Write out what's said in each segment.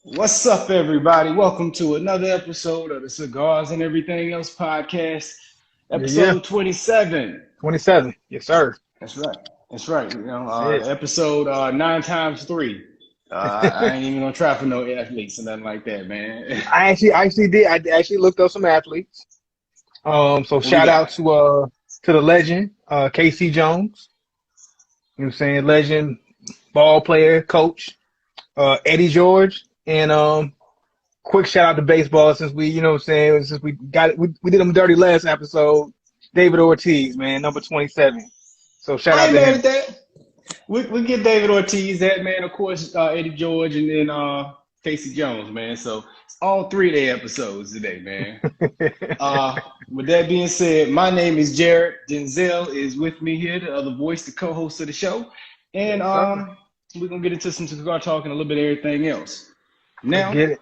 What's up, everybody? Welcome to another episode of the Cigars and Everything Else podcast, Yeah, episode 27. 27. Yes, sir. That's right. That's right. That's it. Episode 9 times 3. I ain't even gonna try for no athletes or nothing like that, man. I actually did. I actually looked up some athletes. So What we shout got? out to the legend, KC Jones. You know what I'm saying? Legend, ball player, coach, Eddie George, and quick shout out to baseball since we, you know what I'm saying, since we got it, we did him dirty last episode. David Ortiz, man, number 27. So shout I out ain't to mad him. at that. We get David Ortiz that, man. Of course, Eddie George and then Casey Jones, man. So it's all three of their episodes today, man. With that being said, my name is Jared. Denzel is with me here, the other voice, the co-host of the show. And Yes, sir. we're going to get into some cigar talk and a little bit of everything else. Let's Now, get it.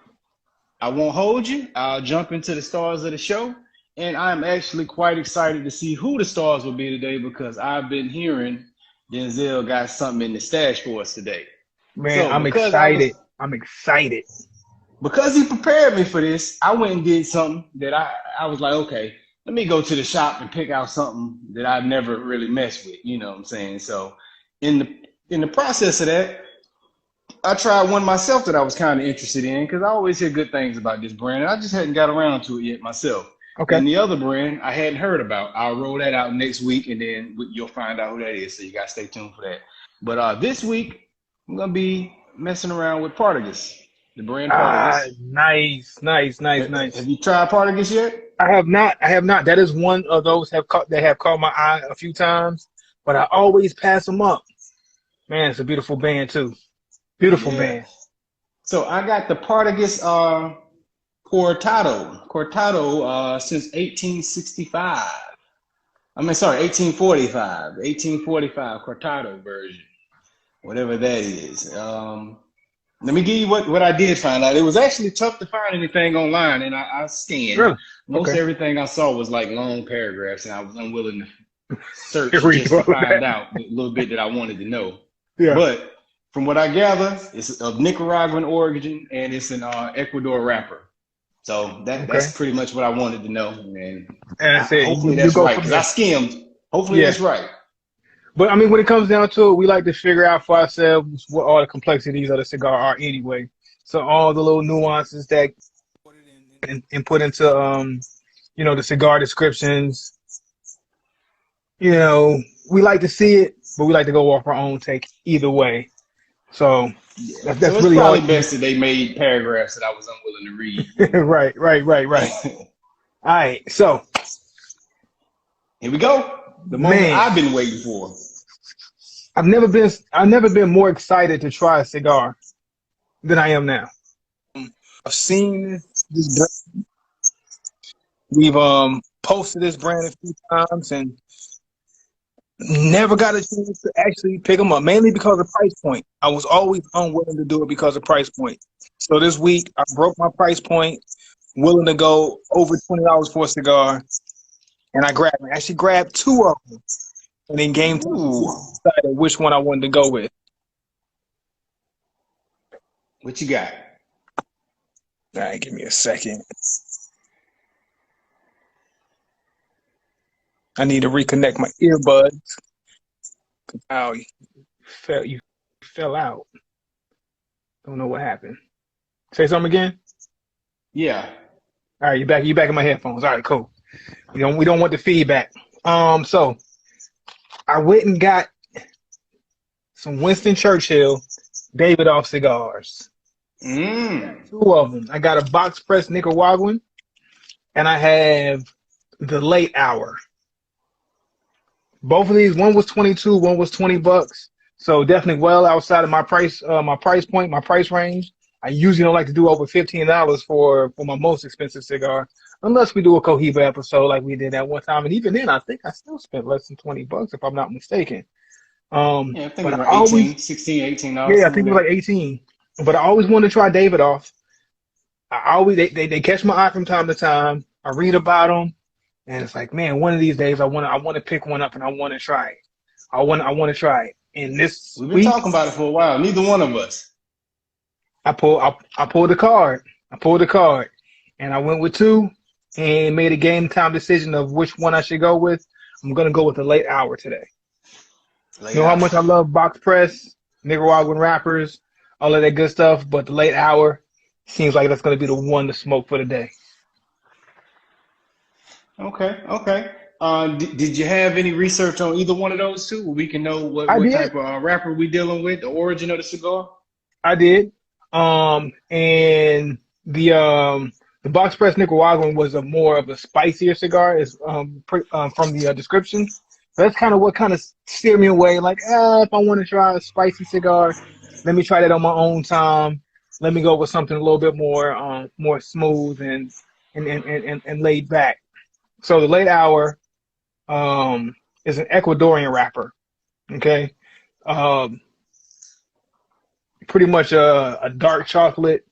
I won't hold you. I'll jump into the stars of the show. And I'm actually quite excited to see who the stars will be today because I've been hearing Denzel got something in the stash for us today. Man, So I'm because I excited. was I'm excited. because he prepared me for this, I went and did something that I was like, okay, let me go to the shop and pick out something that I've never really messed with. You know what I'm saying? So in the process of that, I tried one myself that I was kind of interested in because I always hear good things about this brand, and I just hadn't got around to it yet myself. Okay. And the other brand I hadn't heard about. I'll roll that out next week, and then you'll find out who that is. So you gotta stay tuned for that. But this week I'm gonna be messing around with Partagas, the brand Partagas. Nice, nice, nice, Have nice. you tried Partagas yet? I have not. I have not. That is one of those that have caught my eye a few times, but I always pass them up. Man, it's a beautiful band too. Beautiful Yeah. band. So I got the Partagas Cortado since 1865. I mean, sorry, 1845 Cortado version, whatever that is. Let me give you what I did find out. It was actually tough to find anything online, and I scanned. Really? Most Okay. everything I saw was like long paragraphs, and I was unwilling to Here search we just go. to find out a little bit that I wanted to know. Yeah. But from what I gather, it's of Nicaraguan origin, and it's an Ecuador wrapper. So Okay. that's pretty much what I wanted to know, and And I said hopefully you that's go right from because I there. skimmed. Hopefully Yeah. that's right. But I mean, when it comes down to it, we like to figure out for ourselves what all the complexities of the cigar are anyway. So all the little nuances that and put into the cigar descriptions. You know, we like to see it, but we like to go off our own take either way. So Yeah. So that's it's really all. probably best that they made paragraphs that I was unwilling to read. Right, right, right, right. All right. So, Here we go. The moment man, I've been waiting for. I've never been more excited to try a cigar than I am now. I've seen this brand. We've posted this brand a few times and never got a chance to actually pick them up, mainly because of price point. I was always unwilling to do it because of price point. So this week I broke my price point, willing to go over $20 for a cigar, and I actually grabbed two of them, and then game time Ooh, decided which one I wanted to go with. what you got? All right, give me a second. I need to reconnect my earbuds. Oh, you fell out. Don't know what happened. Say something again. Yeah. All right, you back. You back in my headphones. All right, cool. We don't want the feedback. So I went and got some Winston Churchill Davidoff cigars. Mm. Two of them. I got a box press Nicaraguan, and I have the Late Hour. Both of these, one was 22, one was $20. So definitely well outside of my price point, my price range. I usually don't like to do over $15 for my most expensive cigar, unless we do a Cohiba episode like we did that one time. And even then, I think I still spent less than $20 if I'm not mistaken. Yeah, I think But it's I around always, 18, 16, $18, yeah, I something think it like was that. like 18. But I always wanted to try Davidoff. I always they catch my eye from time to time. I read about them, and it's like, man, one of these days I want to pick one up and I want to try it. I want to try it. And this We've been week, talking about it for a while. Neither one of us. I pulled the card. I pulled the card, and I went with two, and made a game time decision of which one I should go with. I'm gonna go with the late hour today. You Late know how hour. much I love box press, Nicaraguan wrappers, all of that good stuff, but the late hour seems like that's gonna be the one to smoke for the day. Okay, okay. Did you have any research on either one of those two? We can know I what did. type of wrapper we dealing with, the origin of the cigar. I did. And the box press Nicaraguan was a more of a spicier cigar, is from the description. So that's kind of what kind of steered me away. Like, if I want to try a spicy cigar, let me try that on my own time. Let me go with something a little bit more smooth and laid back. So the late hour is an Ecuadorian wrapper. Okay. Um, Pretty much a dark chocolate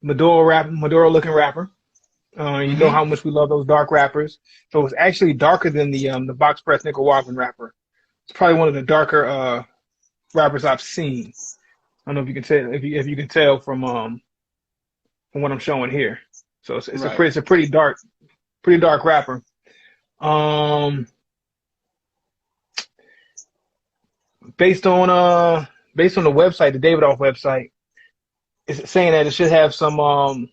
Maduro looking wrapper. You know Mm-hmm. how much we love those dark wrappers. So it's actually darker than the box press Nicaraguan wrapper. It's probably one of the darker wrappers I've seen. I don't know if you can tell if you can tell from what I'm showing here. So Right. it's a pretty dark wrapper. Um, based on based on the website, the Davidoff website, it's saying that it should have some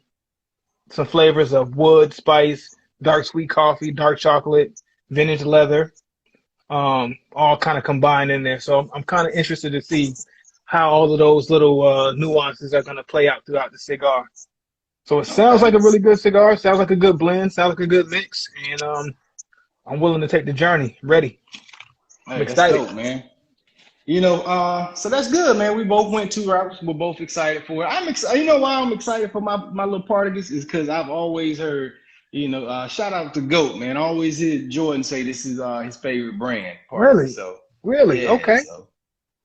flavors of wood, spice, dark sweet coffee, dark chocolate, vintage leather, all kind of combined in there. So I'm kind of interested to see how all of those little nuances are going to play out throughout the cigar. So it sounds like Okay. a really good cigar. Sounds like a good blend. Sounds like a good mix. And I'm willing to take the journey. Ready. I'm Hey, that's excited. dope, man. So that's good, man. We both went two routes. We're both excited for it. I'm excited. You know why I'm excited for my little Partagas is because I've always heard, shout out to Goat, man. I always hear Jordan say this is his favorite brand, Partagas. Really? So Really? yeah, Okay. so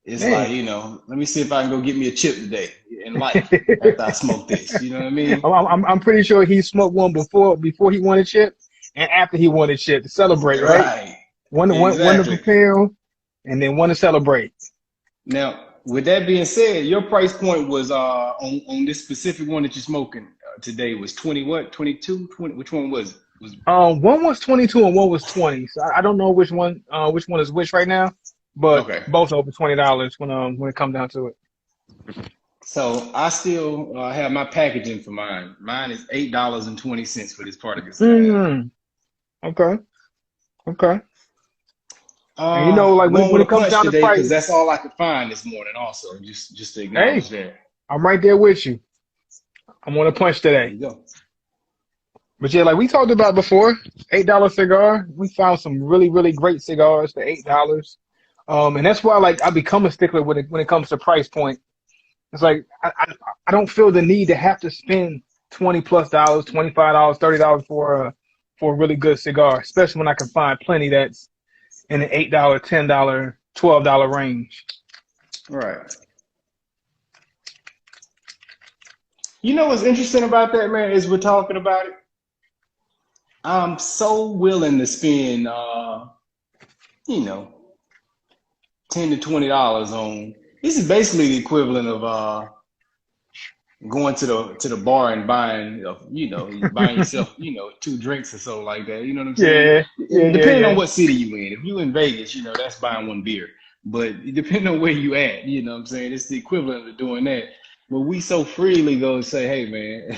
it's like, Man. let me see if I can go get me a chip today in life after I smoke this. You know what I mean? I'm pretty sure he smoked one before he won a chip and after he won a chip to celebrate, right? Right. One to Exactly. prepare and then one to celebrate. Now, with that being said, your price point was on this specific one that you're smoking today was 20 what? 22? 20, which one was it? Was One was 22 and one was 20. So I don't know which one is which right now, but okay. both over $20 when it comes down to it. So I still have my packaging for mine. Mine is $8.20 for this Partagas that I have. Mm, okay, okay. And you know, like Going when with it a comes punch down to today because price, that's all I could find this morning. Also, just to acknowledge hey, that. I'm right there with you. I'm on a punch There today. you go. But yeah, like we talked about before, $8 cigar. We found some really great cigars for $8. And that's why like I become a stickler when it comes to price point. It's like I don't feel the need to have to spend $20 plus, $25, $30 for a really good cigar, especially when I can find plenty that's in the $8, $10, $12 range. Right. You know what's interesting about that, man, is we're talking about it. I'm so willing to spend, you know, $10 to $20 on. This is basically the equivalent of going to the bar and buying, buying yourself, two drinks or so like that. You know what I'm saying? Yeah, Depending on yeah. what city you in. If you in Vegas, that's buying one beer. But depending on where you at, you know what I'm saying? It's the equivalent of doing that. But we so freely go and say, hey man,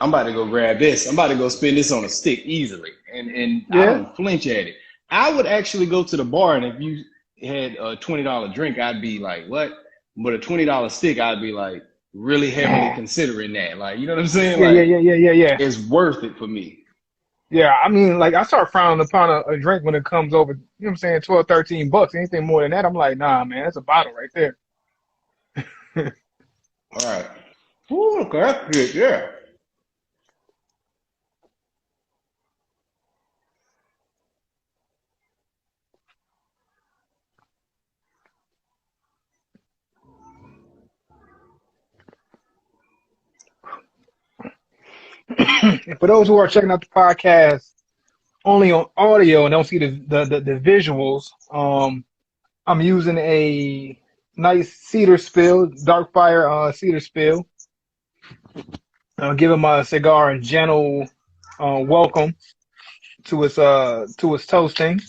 I'm about to go grab this. I'm about to go spend this on a stick easily. And I Yeah. don't flinch at it. I would actually go to the bar and if you had a $20 drink, I'd be like, what? But a $20 stick, I'd be like really heavily Yeah. considering that. Like, you know what I'm saying? Yeah, yeah, Like, yeah, yeah, yeah, yeah. it's worth it for me. Yeah, I mean, like I start frowning upon a drink when it comes over, you know what I'm saying, 12, $13. Anything more than that, I'm like, nah, man, that's a bottle right there. All right. Ooh, okay, that's good. Yeah. And for those who are checking out the podcast only on audio and don't see the visuals, I'm using a nice cedar spill, dark fire cedar spill. Give him a cigar a gentle welcome to its toasting.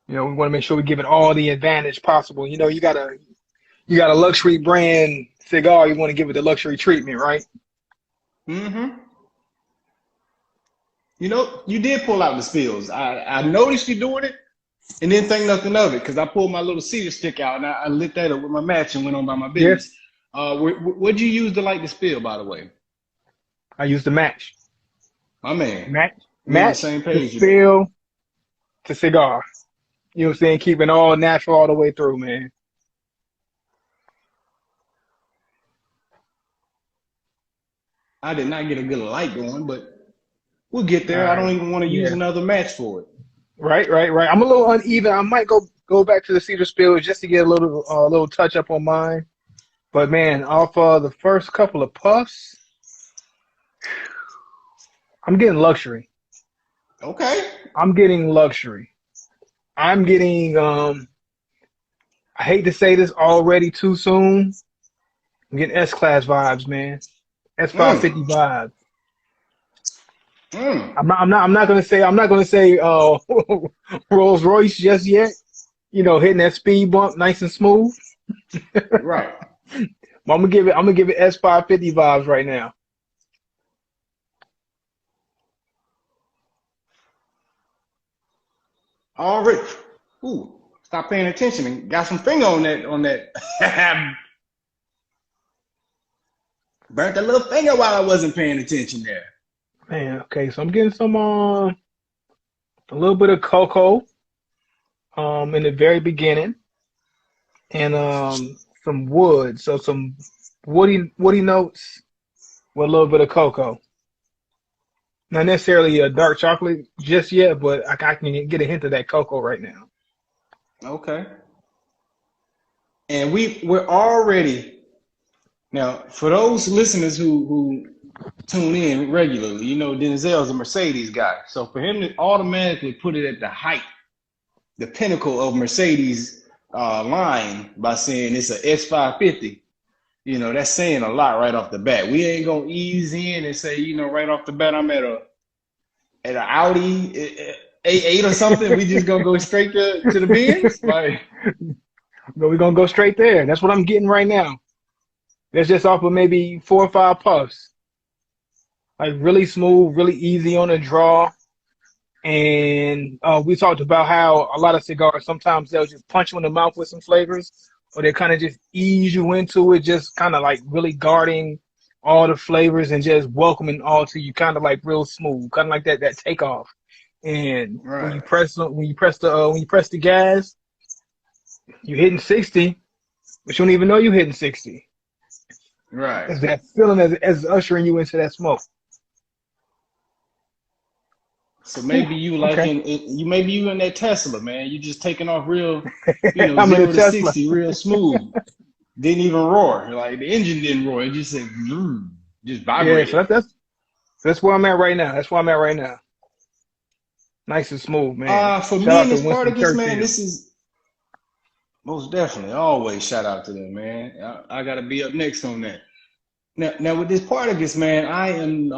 You know, we want to make sure we give it all the advantage possible. You know, you got a luxury brand cigar, you want to give it the luxury treatment, right? Mm-hmm. You know, you did pull out the spills. I noticed you doing it and didn't think nothing of it because I pulled my little cedar stick out and I lit that up with my match and went on by my Yes, business. What'd you use to light the spill, by the way? I used the match. My man, we on the Match same to page. spill to cigar. You know what I'm saying? Keeping all natural all the way through, man. I did not get a good light going, but we'll get All there. I don't right. even want to use Yeah. another match for it. Right. I'm a little uneven. I might go back to the cedar spill just to get a little touch up on mine. But man, off the first couple of puffs, I'm getting luxury. Okay. I'm getting luxury. I'm getting I hate to say this already too soon. I'm getting S class vibes, man. S550 Mm, vibes. mm, I'm not gonna say Rolls Royce just yet. You know, hitting that speed bump nice and smooth. right. But I'm gonna give it S550 vibes right now. Already. Ooh, stop paying attention and got some finger on that. Burnt a little finger while I wasn't paying attention there. Man, okay, so I'm getting some a little bit of cocoa in the very beginning and some wood, so some woody notes with a little bit of cocoa. Not necessarily a dark chocolate just yet, but I can get a hint of that cocoa right now. Okay. And we're already now for those listeners who tune in regularly, you know Denzel's a Mercedes guy. So for him to automatically put it at the height, the pinnacle of Mercedes line by saying it's a S550, you know, that's saying a lot right off the bat. We ain't gonna ease in and say, you know, right off the bat, I'm at an Audi A8 or something. We just gonna go straight to the Benz, like. But we're gonna go straight there. That's what I'm getting right now. That's just off of maybe 4 or 5 puffs. Like really smooth, really easy on the draw. And we talked about how a lot of cigars sometimes they'll just punch you in the mouth with some flavors, or they kind of just ease you into it, just kind of like really guarding all the flavors and just welcoming all to you, kind of like real smooth, kind of like that takeoff. And when Right, you press the gas, you're hitting 60, but you don't even know you're hitting 60. right. It's that feeling as ushering you into that smoke. So Whew, maybe you like okay. you maybe you in that Tesla, man. You just taking off real, you know, I'm in a 0 to Tesla. 60 real smooth. Didn't even roar. Like the engine didn't roar. It just said, just Yeah, vibrated. so that's where I'm at right now. That's where I'm at right now. Nice and smooth, man. For Shout me out and to this Winston Partagas, man, Churchill. this is most definitely always shout out to them, man. I gotta be up next on that. Now with this Partagas, man, I am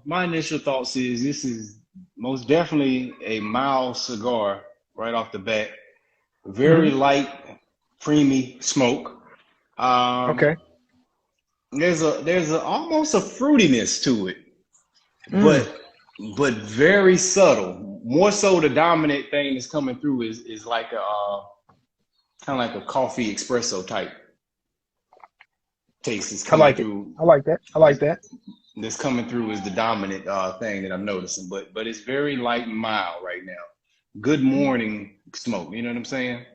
my initial thoughts is this is most definitely a mild cigar right off the bat. Very Hmm. light, creamy smoke. Um, Okay. there's almost a fruitiness to it, Mm. but very subtle. More so, the dominant thing that's coming through is like a kind of like a coffee espresso type taste is I coming like it. through. I like that. I like that. That's coming through is the dominant thing that I'm noticing. But it's very light and mild right now. Good morning smoke. You know what I'm saying?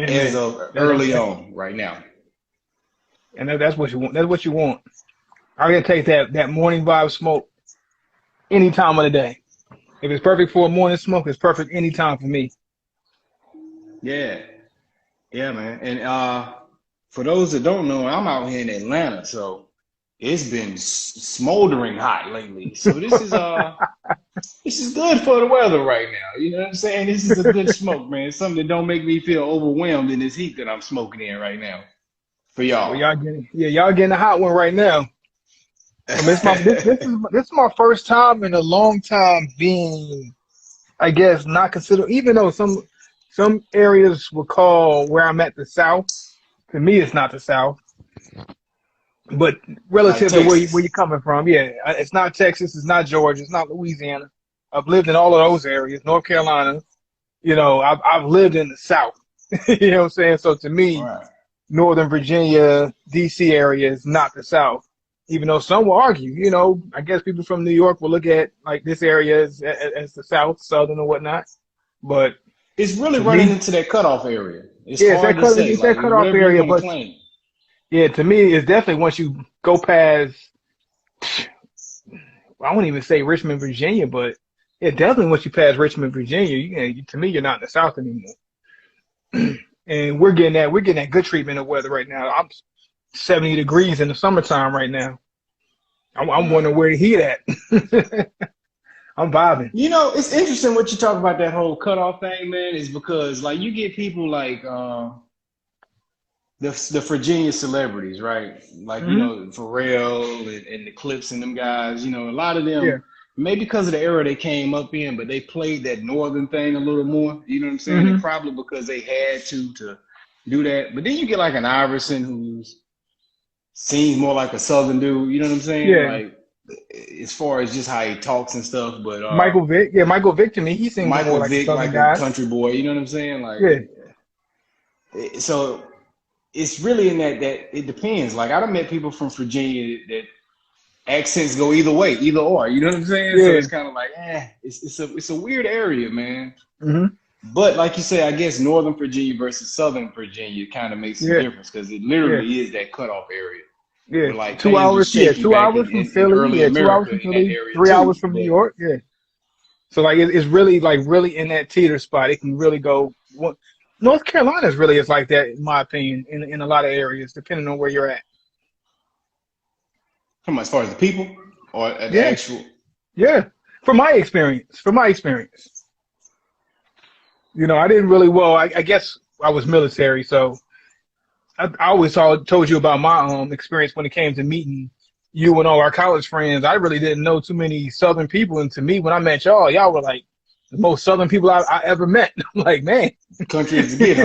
As Amen. of That, early that, on right now. and that's what you want. That's what you want. I'm gonna take that morning vibe smoke any time of the day. If it's perfect for a morning smoke, it's perfect any time for me. Yeah, yeah, man. And for those that don't know, I'm out here in Atlanta, so it's been smoldering hot lately. So this is This is good for the weather right now. You know what I'm saying? This is a good smoke, man. It's something that don't make me feel overwhelmed in this heat that I'm smoking in right now. For Well, y'all. y'all getting a hot one right now. I mean, this is my first time in a long time being, I guess, not considered. Even though some areas will call where I'm at the South. To me, it's not the South, but Like relative to where Texas. you're coming from, yeah, it's not Texas, it's not Georgia, it's not Louisiana. I've lived in all of those areas, North Carolina. You know, I've lived in the South. You know what I'm saying? So to All me, right. Northern Virginia, DC area is not the South. Even though some will argue, you know, I guess people from New York will look at like this area as the South, Southern or whatnot. But It's really to running me, into that cutoff area. It's yeah, hard to say, it's that like cutoff whatever you area. want to But claim. yeah, to me, it's definitely once you go past, I won't even say Richmond, Virginia, but yeah, definitely once you pass Richmond, Virginia, to me, you're not in the South anymore. And we're getting that good treatment of weather right now. I'm 70 degrees in the summertime right now. I'm Right. wondering where the heat at. I'm vibing. You know, it's interesting what you talk about that whole cutoff thing, man, is because like you get people like the Virginia celebrities, right? Like, you Hmm. know, Pharrell and the Clips and them guys, you know, a lot of Yeah. them, maybe because of the era they came up in, but they played that northern thing a little more. You know what I'm saying? And Hmm. probably because they had to do that. But then you get like an Iverson who's seems more like a southern dude, you know what I'm saying? Yeah. Like as far as just how he talks and stuff, but Michael Vick. Yeah, Michael Vick to me, he seems more Michael like a Vick Southern like a guy. country boy, you know what I'm saying? Like Yeah. so it's really in that it depends. Like I done met people from Virginia that accents go either way, either or. You know what I'm saying? So Yeah. it's kind of like, it's a weird area, man. Hmm. But like you say, I guess Northern Virginia versus Southern Virginia kind of makes a Yeah. difference because it Yeah. literally is that cutoff area Yeah. where like Two things were hours. Yeah. shaky Two back hours from in Philly. early Yeah. 2 hours America from in that Philly. area 3 hours too. from New But York. Yeah. So like it's really like really in that teeter spot. It can really go. North Carolina is really is like that in my opinion in a lot of areas depending on where you're at. come on, as far as the people or the Yeah. actual, Yeah. From my experience, you know, I didn't really well. I guess I was military, so I always told you about my experience when it came to meeting you and all our college friends. I really didn't know too many Southern people, and to me, when I met y'all were like the most Southern people I ever met. I'm like, man, countries to get,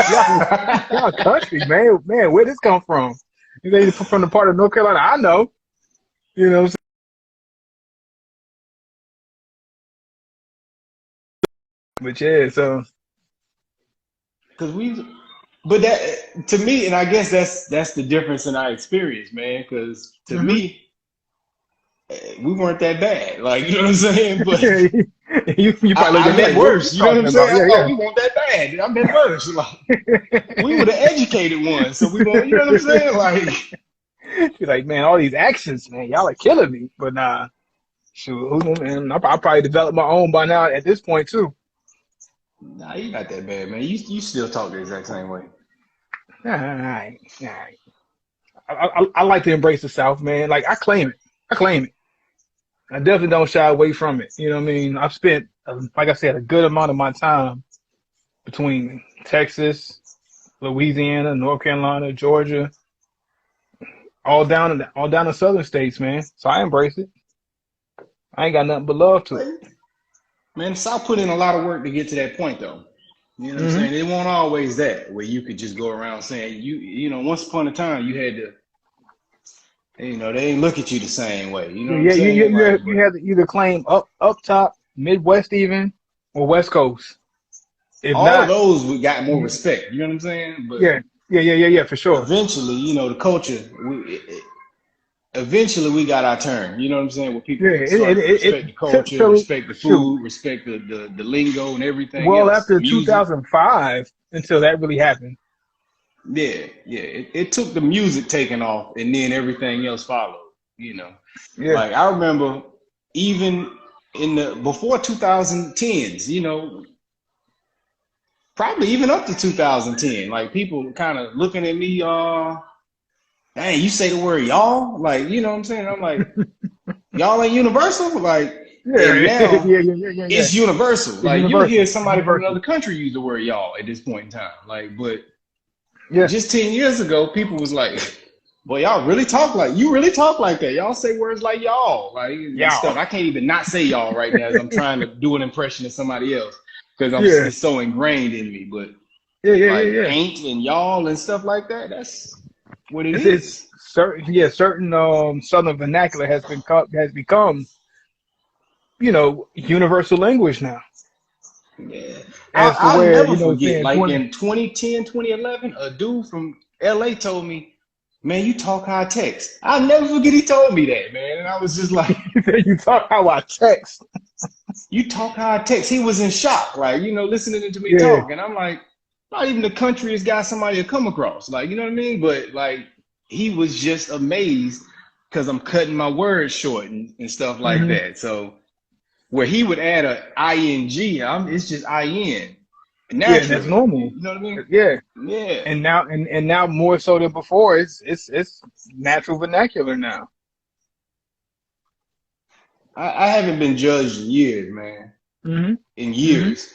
y'all huh? country, man, where this come from? You ain't from the part of North Carolina I know, you know. But yeah, so Because but that to me, and I guess that's the difference in our experience, man. Because to hmm. me, we weren't that bad. Like, you know what I'm saying? But You probably looked I at me met like, what are you worse. You know what I'm talking saying? about? I thought Yeah, we weren't that bad. I met worse. Like, we were yeah. the educated ones. So we going, you know what I'm saying? Like, You're like, man, all these accents, man, y'all are killing me. But nah, shoot, who knows, man, I'll probably develop my own by now at this point too. nah, you not that bad, man. You still talk the exact same way. All right, all right. I like to embrace the South, man. Like I claim it. I claim it. I definitely don't shy away from it. You know what I mean? I've spent, like I said, a good amount of my time between Texas, Louisiana, North Carolina, Georgia, all down the southern states, man. So I embrace it. I ain't got nothing but love to it. Man, the South put in a lot of work to get to that point, though. You know what I'm Hmm. saying? It won't always that where you could just go around saying you know, once upon a time you had to, you know, they ain't look at you the same way. You know Yeah, what I'm yeah, saying? Like, you but have to either claim up top, Midwest even, or West Coast. If all of not, those we got more mhm, respect. You know what I'm saying? But yeah, yeah, for sure. eventually, you know, the culture. Eventually we got our turn. You know what I'm saying? Where Yeah, people start to respect the culture, till respect the shoot. food, respect the lingo and everything Well, else, the after music. 2005, until that really happened. Yeah, yeah. It took the music taking off and then everything else followed, you know. Yeah, Like I remember even in the before 2010s, you know, probably even up to 2010, like people kind of looking at me, dang, you say the word y'all? Like, you know what I'm saying? I'm like, y'all ain't universal? Like, And yeah, now yeah. it's universal. It's Like you'll universal. hear It's somebody from universal. another country use the word y'all at this point in time. Like, but Yeah, just 10 years ago, people was like, boy, y'all really talk like you really talk like that. Y'all say words like y'all, like and y'all. stuff. I can't even not say y'all right now as I'm trying to do an impression of somebody else because Yeah, it's so ingrained in me. But like yeah. ain't and y'all and stuff like that, that's what it It's is. certain Southern vernacular has become, universal language now. Yeah. As to I'll where, never forget, saying like 20, in 2010, 2011, a dude from LA told me, man, you talk high text. I'll never forget he told me that, man. And I was just like, you talk how I text. you talk high text. He was in shock, like, listening to me Yeah. talk. And I'm like, not even the countryest guy somebody to come across. Like, you know what I mean? But like, he was just amazed because I'm cutting my words short and stuff like Hmm. that. So where he would add a ing, it's just in Yeah, and that's naturally. normal. You know what I mean? Yeah. Yeah. And now more so than before, it's natural vernacular now. I haven't been judged in years, man. Hmm. In Hmm. years.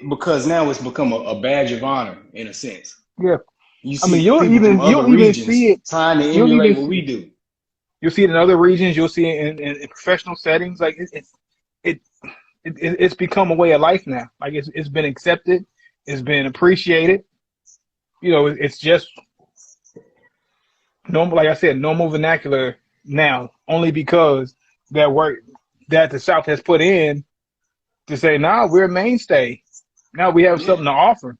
Because now it's become a badge of honor in a sense. Yeah. You I mean, see people from other you'll even see regions it. trying to You'll emulate even what we see do. You'll see it in other regions. You'll see it in professional settings. Like it, it's become a way of life now. Like it's been accepted. It's been appreciated. It's just normal. Like I said, normal vernacular now, only because that work that the South has put in to say, nah, we're a mainstay. Now we have Yeah. something to offer.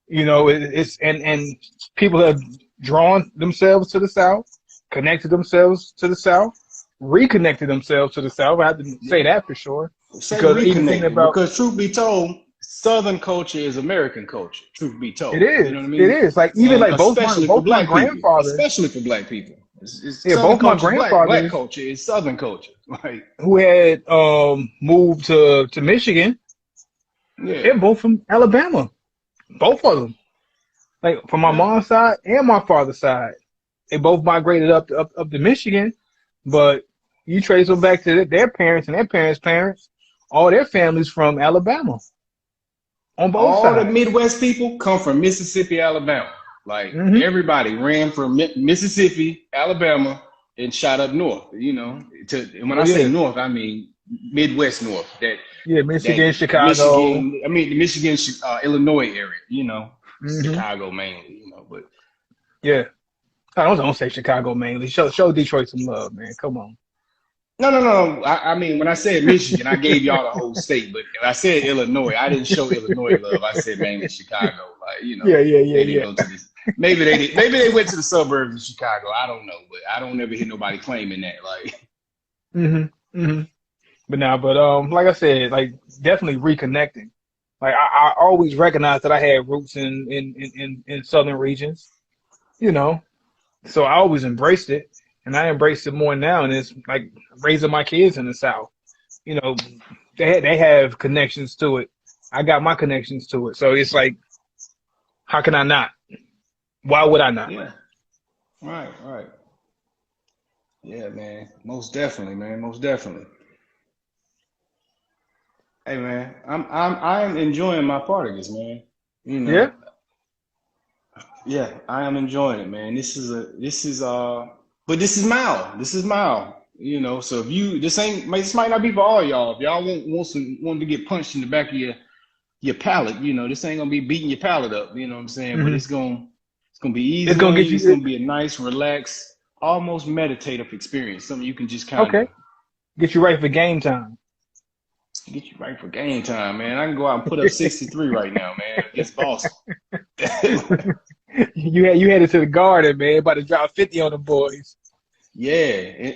It's and people have drawn themselves to the South, connected themselves to the South, reconnected themselves to the South. I have to say Yeah. that for sure, Say because even thinking reconnected about because truth be told, Southern culture is American culture. Truth be it told, you is, know what I it mean, is like even and like especially for both my Black people, grandfathers, especially for Black people, it's yeah, Southern both my culture is Black grandfathers culture is Southern culture. Like, who had moved to Michigan, yeah, they're both from Alabama, both of them. Like from my yeah. mom's side and my father's side, they both migrated up to Michigan, but you trace them back to their parents and their parents' parents. All their families from Alabama on both All the sides. Midwest people come from Mississippi, Alabama. Like Hmm. everybody ran from Mississippi, Alabama, and shot up north. And when Oh I say yeah, north, I mean Midwest north. yeah. That Michigan, Chicago. Michigan, I mean the Michigan, Illinois area. Hmm. Chicago mainly. But Yeah. I don't say Chicago mainly. Show Detroit some love, man. Come on. no. I mean when I said Michigan, I gave y'all the whole state. But if I said Illinois, I didn't show Illinois love. I said mainly Chicago. Like they didn't Yeah. go to this. Maybe they did. Maybe they went to the suburbs of Chicago. I don't know, but I don't ever hear nobody claiming that. Like, Hmm. Hmm. But like I said, like definitely reconnecting. Like I always recognized that I had roots in southern regions, you know. So I always embraced it, and I embrace it more now. And it's like raising my kids in the South. You know, they have connections to it. I got my connections to it. So it's like, how can I not? Why would I not? yeah, right. Yeah, man. Most definitely, man. Most definitely. Hey, man. I'm enjoying my Partagas, man. You Yeah, know, yeah, I am enjoying it, man. But this is mild. This is mild. So if you this might not be for all y'all. If y'all want to get punched in the back of your palate, this ain't gonna be beating your palate up. You know what I'm saying? But hmm it's gonna be it's easy gonna on get you. It's you. gonna be a nice, relaxed, almost meditative experience. Something you can just kind Okay, of get you ready for game time. get you right for game time, man. I can go out and put up 63 right now, man, against Boston. You headed to the garden, man. About to drop 50 on the boys. Yeah,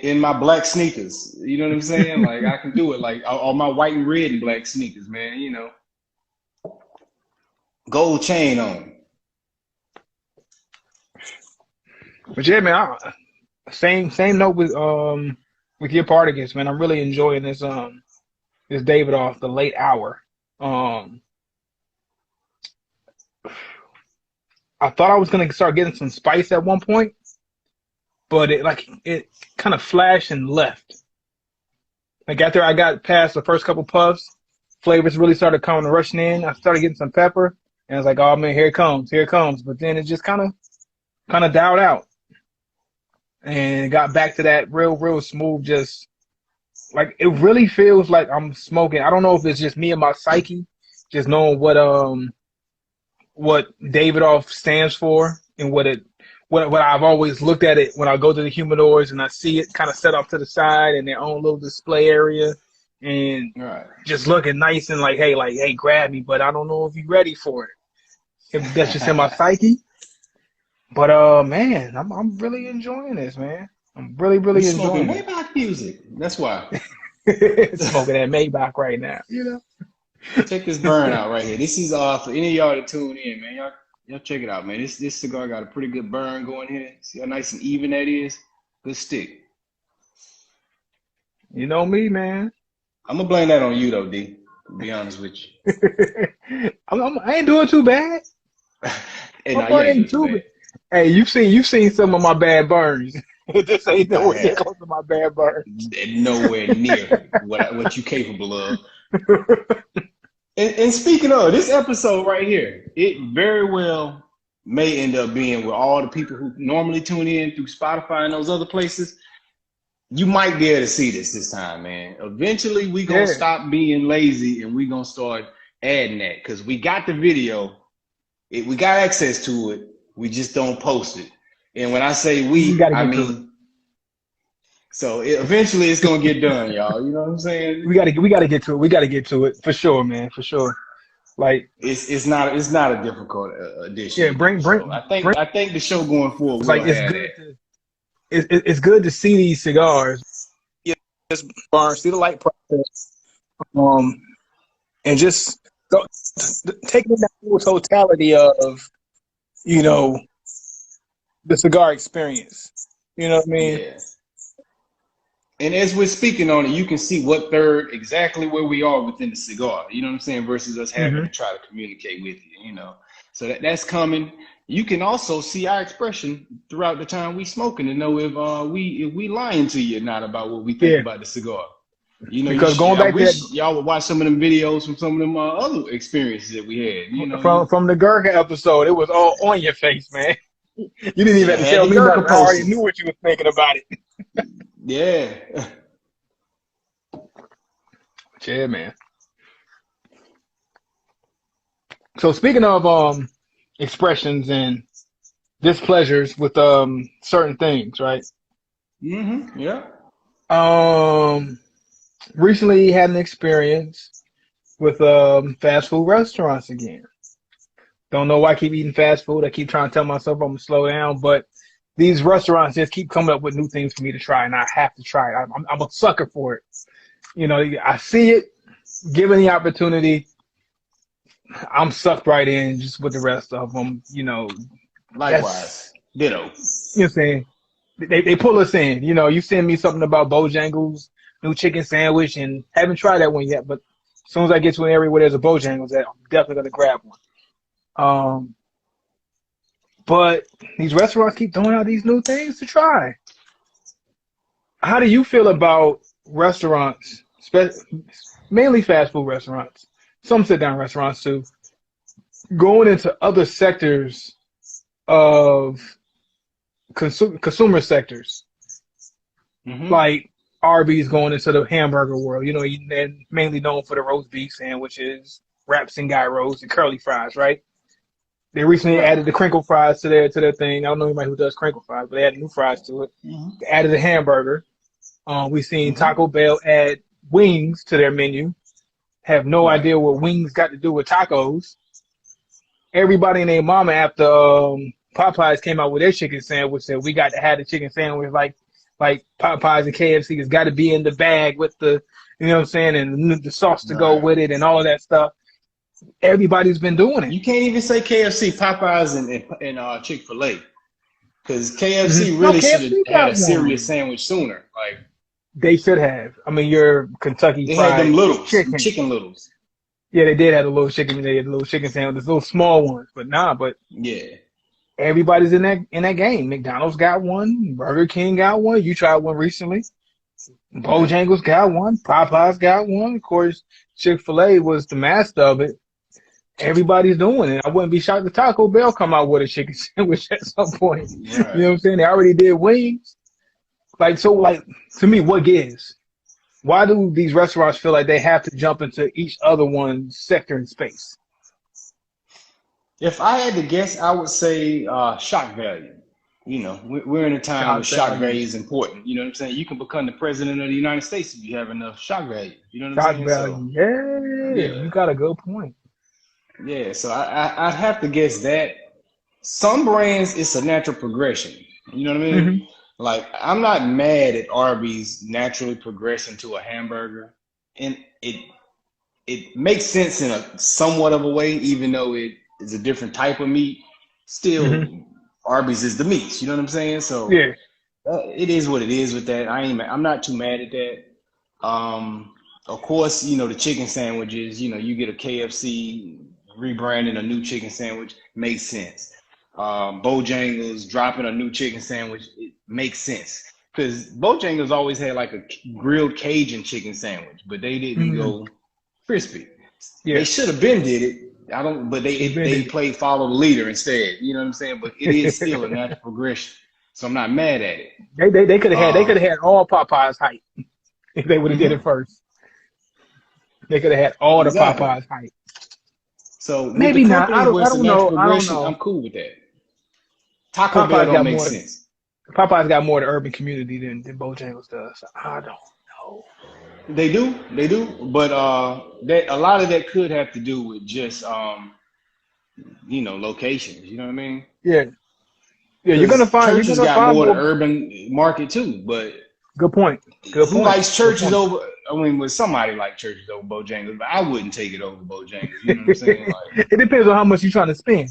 in my black sneakers. You know what I'm saying? Like I can do it. Like all my white and red and black sneakers, man. Gold chain on. But yeah, man. Same note with your Partagas, man. I'm really enjoying this Davidoff The Late Hour. Um, I thought I was gonna start getting some spice at one point, but it kind of flashed and left. Like after I got past the first couple puffs, flavors really started coming rushing in. I started getting some pepper, and I was like, "Oh man, here it comes, here it comes." But then it just kind of dialed out, and it got back to that real smooth. Just like it really feels like I'm smoking. I don't know if it's just me and my psyche, just knowing what Davidoff stands for and what I've always looked at it when I go to the humidors and I see it kind of set off to the side in their own little display area and Right. just looking nice and like, hey, grab me, but I don't know if you're ready for it. If that's just in my psyche. But man, I'm really enjoying this, man. I'm You really smoking enjoying it. Maybach music. That's why. Smoking that Maybach right now, Check this burn out right here. This is for any of y'all that tune in, man. Y'all check it out, man. This cigar got a pretty good burn going here. See how nice and even that is? Good stick. You know me, man. I'm gonna blame that on you though, D. To be honest with you. I ain't doing too bad. Hey, My nah, you burn ain't ain't doing too too bad. Hey, you've seen some of my bad burns. This ain't bad. I nowhere have close to my bad burns. nowhere near what you capable of. And speaking of this episode right here, it very well may end up being with all the people who normally tune in through Spotify and those other places. You might be able to see this time, man. Eventually, we gonna Yeah. stop being lazy and we gonna start adding that because we got the video, we got access to it. We just don't post it. And when I say We gotta I get to it. mean, so eventually it's gonna get done, y'all. You know what I'm saying? We gotta get to it. We gotta get to it for sure, man. For sure. Like, It's not a difficult addition. yeah, bring So I think the show going forward will like it's have good that. to it's good to see these cigars. Yeah, just burn, see the light process. And just go, taking in that full totality of the cigar experience. You know what I mean? Yeah. And as we're speaking on it, you can see what third exactly where we are within the cigar. You know what I'm saying? Versus us having Mm-hmm. to try to communicate with you. You know, so that's coming. You can also see our expression throughout the time we smoking to know if we lying to you or not about what we think Yeah, about the cigar. You know, because going I back to wish y'all would watch some of them videos from some of them other experiences that we had. You know, from the Gurkha episode, it was all on your face, man. You didn't even have to had tell the me Gurkha nothing. I already posted. knew what you were thinking about it. Yeah. Yeah, man. So speaking of expressions and displeasures with certain things, right? Mm-hmm. Yeah. Recently had an experience with fast food restaurants again. Don't know why I keep eating fast food. I keep trying to tell myself I'm gonna slow down, but these restaurants just keep coming up with new things for me to try, and I have to try it. I'm a sucker for it. You know, I see it, given the opportunity, I'm sucked right in just with the rest of them. You know, Likewise. that's Ditto. you know what I'm saying. They pull us in. You know, you send me something about Bojangles new chicken sandwich, and haven't tried that one yet. But as soon as I get to an area where there's a Bojangles, I'm definitely gonna grab one. But these restaurants keep throwing out these new things to try. How do you feel about restaurants, mainly fast food restaurants, some sit down restaurants too, going into other sectors of consumer sectors, Mm-hmm. like Arby's going into the hamburger world? You know, they're mainly known for the roast beef sandwiches, wraps and gyros, and curly fries, right? They recently Right. added the crinkle fries to their thing. I don't know anybody who does crinkle fries, but they added new fries to it. Mm-hmm. They added a hamburger. We've seen Mm-hmm. Taco Bell add wings to their menu. Have no Right. idea what wings got to do with tacos. Everybody and their mama after Popeyes came out with their chicken sandwich said we got to have the chicken sandwich like Popeyes and KFC. It's got to be in the bag with the, you know what I'm saying, and the sauce to go Right. with it and all of that stuff. Everybody's been doing it. You can't even say KFC, Popeyes, and Chick-fil-A, because KFC Mm-hmm. No, really should have KFC had got a serious one. sandwich sooner. Like They should have. I mean, your Kentucky they had them Fried littles, them Chicken. chicken littles. Yeah, they did have the little chicken. They had the little chicken sandwiches, little small ones. But but Yeah. everybody's in that game. McDonald's got one. Burger King got one. You tried one recently. Okay. Bojangles got one. Popeyes got one. Of course, Chick-fil-A was the master of it. Everybody's doing it. I wouldn't be shocked if Taco Bell come out with a chicken sandwich at some point. You Right. know what I'm saying? They already did wings. Like, to me, what gives? Why do these restaurants feel like they have to jump into each other one's sector and space? If I had to guess, I would say shock value. We're in a time where Shock shock value. value is important. You know what I'm saying? You can become the president of the United States if you have enough shock value. You know what I'm Shock saying? So value. Yeah, yeah, you got a good point. yeah. So I'd have to guess that some brands it's a natural progression. You know what I mean? Hmm. Like I'm not mad at Arby's naturally progressing to a hamburger, and it makes sense in a somewhat of a way, even though it is a different type of meat. Hmm. Still, Arby's is the meat. You know what I'm saying? So Yeah. it is what it is with that. I'm not too mad at that. Of course, the chicken sandwiches. You get a KFC rebranding a new chicken sandwich makes sense. Bojangles dropping a new chicken sandwich, it makes sense because Bojangles always had like a grilled Cajun chicken sandwich, but they didn't Hmm. go crispy. They Yeah. should have been did it. I don't, but Should have been they it. played follow the leader instead. You know what I'm saying? But it is still a natural progression, so I'm not mad at it. They Uh, could have had all Popeyes hype if they would have did it mhm, first. They could have had all the exactly. Popeyes hype. So with the Maybe not. companies where I it's a don't natural know. I don't progression, I'm know. cool with that. Taco Bell Popeyes don't got make more. sense. Popeyes got more of the urban community than Bojangles does. I don't know. They do, but that a lot of that could have to do with just locations. You know what I mean? Yeah, yeah. Because You're churches gonna got find more of more. the urban market too. But Good point. Good who point. likes Good churches point. over? I mean, with somebody like churches over Bojangles, but I wouldn't take it over Bojangles. You know what I'm saying? Like, It depends on how much you're trying to spend.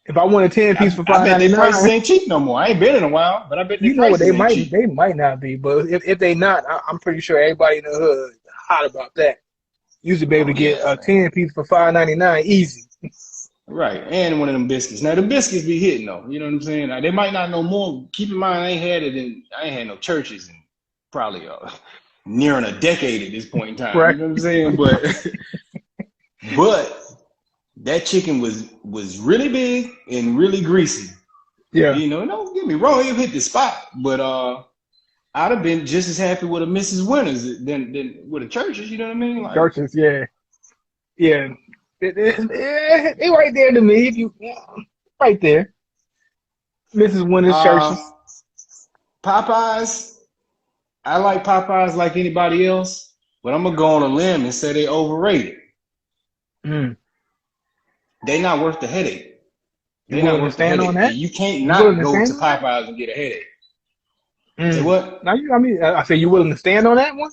If I want a 10 piece for I five bet ninety their prices nine, ain't cheap no more. I ain't been in a while, but I bet their you know what prices ain't cheap. they might not be, but if they not, I'm pretty sure everybody in the hood hot about that. You should be able Oh to get yeah, a man. 10 piece for 5.99 easy. Right, and one of them biscuits. Now the biscuits be hitting though. You know what I'm saying? Now, they might not know more. Keep in mind, I ain't had no churches in probably nearing a decade at this point in time. You Right. know what I'm saying? But that chicken was really big and really greasy. Yeah. Don't get me wrong, it hit the spot, but I'd have been just as happy with a Mrs. Winters than with a Churches. You know what I mean? Like, Churches, yeah. Yeah. They right there to me. If you right there. Mrs. Winter's uh, churches. Popeyes. I like Popeyes like anybody else, but I'm gonna go on a limb and say they overrated. Mm. They not worth the headache. You They not willing to worth the stand on headache, and that? you can't You willing not to go to stand on that? Popeyes and get a headache. Say Mm. what? Now I say you willing to stand on that one?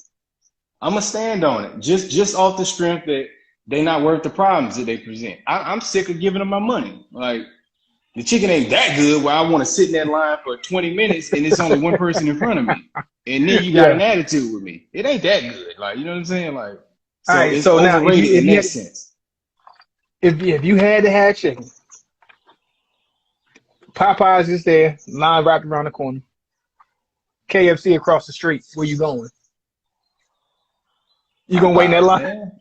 I'm gonna stand on it just off the strength that they not worth the problems that they present. I'm sick of giving them my money. Like the chicken ain't that good where I want to sit in that line for 20 minutes and it's only one person in front of me, and then you got Yeah. an attitude with me. It ain't that good. Like you know what I'm saying? Like All so right. it's So now, overrated in that sense. if you had to have chicken, Popeyes is there, line wrapped around the corner. KFC across the street. Where you going? You gonna wait in that Popeyes, line? man.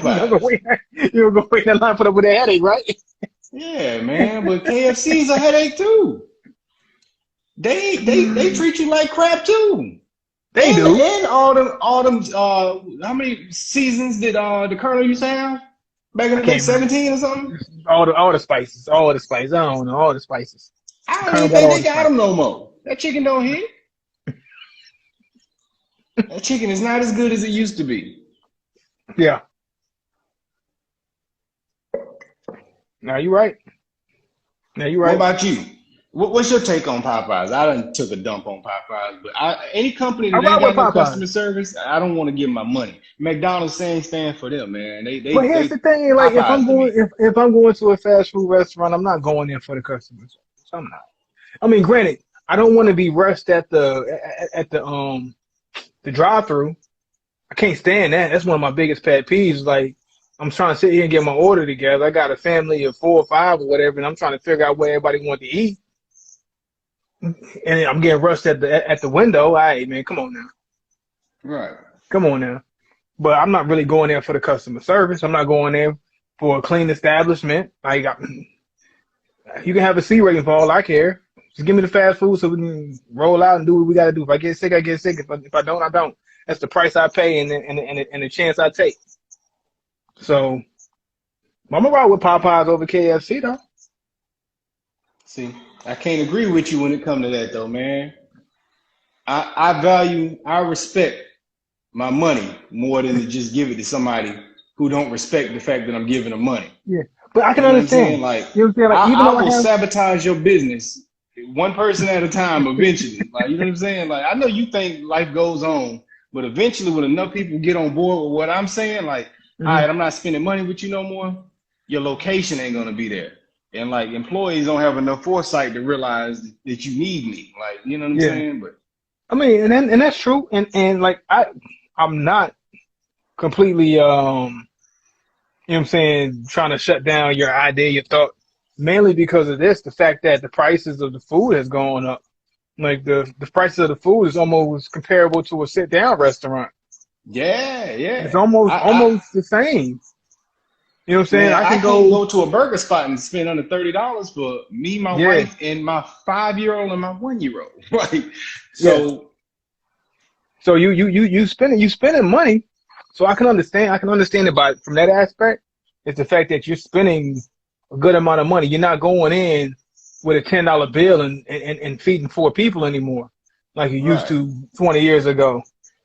you gonna go Popeyes. wait? You gonna go wait in that line for with a headache, right? Yeah, man. But KFC is a headache too. They Mm, treat you like crap too. they And do. and all them how many seasons did the Colonel used to have back in I the day? can't remember 17 or something? all the spices, all the spices. I don't know all the spices. I don't Colonel even got think all they the got them spices. no more. That chicken don't hit. That chicken is not as good as it used to be. Yeah. Now you right. Now you What right. about you? What's your take on Popeyes? I done took a dump on Popeyes, but any company I that ain't ride with got no customer Popeyes. service, I don't want to give 'em my money. McDonald's same stand for them, man. But here's the They thing, like Popeyes to me. if I'm going to a fast food restaurant, I'm not going in for the customer service. I'm not. I mean, granted, I don't want to be rushed at the drive through. I can't stand that. That's one of my biggest pet peeves. Like I'm trying to sit here and get my order together. I got a family of 4 or 5 or whatever, and I'm trying to figure out where everybody want to eat. and I'm getting rushed at the window. All right, man, come on now, Right. come on now. But I'm not really going there for the customer service. I'm not going there for a clean establishment. You can have a C rating for all I care. Just give me the fast food so we can roll out and do what we got to do. If I get sick, I get sick. If I don't, I don't. That's the price I pay and the chance I take. So I'm gonna ride with Popeyes over KFC though. See, I can't agree with you when it comes to that though, man. I respect my money more than to just give it to somebody who don't respect the fact that I'm giving them money. Yeah, but I can You know what I'm understand. saying? Like, You know what I'm saying? Like even I though I will have, sabotage your business one person at a time eventually. Like, you know what I'm saying? Like, I know you think life goes on, but eventually when enough people get on board with what I'm saying, like, all right, I'm not spending money with you no more, your location ain't gonna be there. And like employees don't have enough foresight to realize that you need me. Like, you know what I'm yeah. saying? But I mean, and that's true. And like I'm not completely you know what I'm saying, trying to shut down your idea, your thought, mainly because of this, the fact that the prices of the food has gone up. Like the prices of the food is almost comparable to a sit down restaurant. yeah, It's yeah. almost the same. You know what I'm saying? Man, I I can can't go, go to a burger spot and spend under $30 for me, my yeah, wife, and my 5-year-old and my 1-year-old. Like, yeah. so So you spending money. So I can understand it by from that aspect. It's the fact that you're spending a good amount of money. You're not going in with a $10 bill and feeding 4 people anymore, like you used right. to 20 years ago.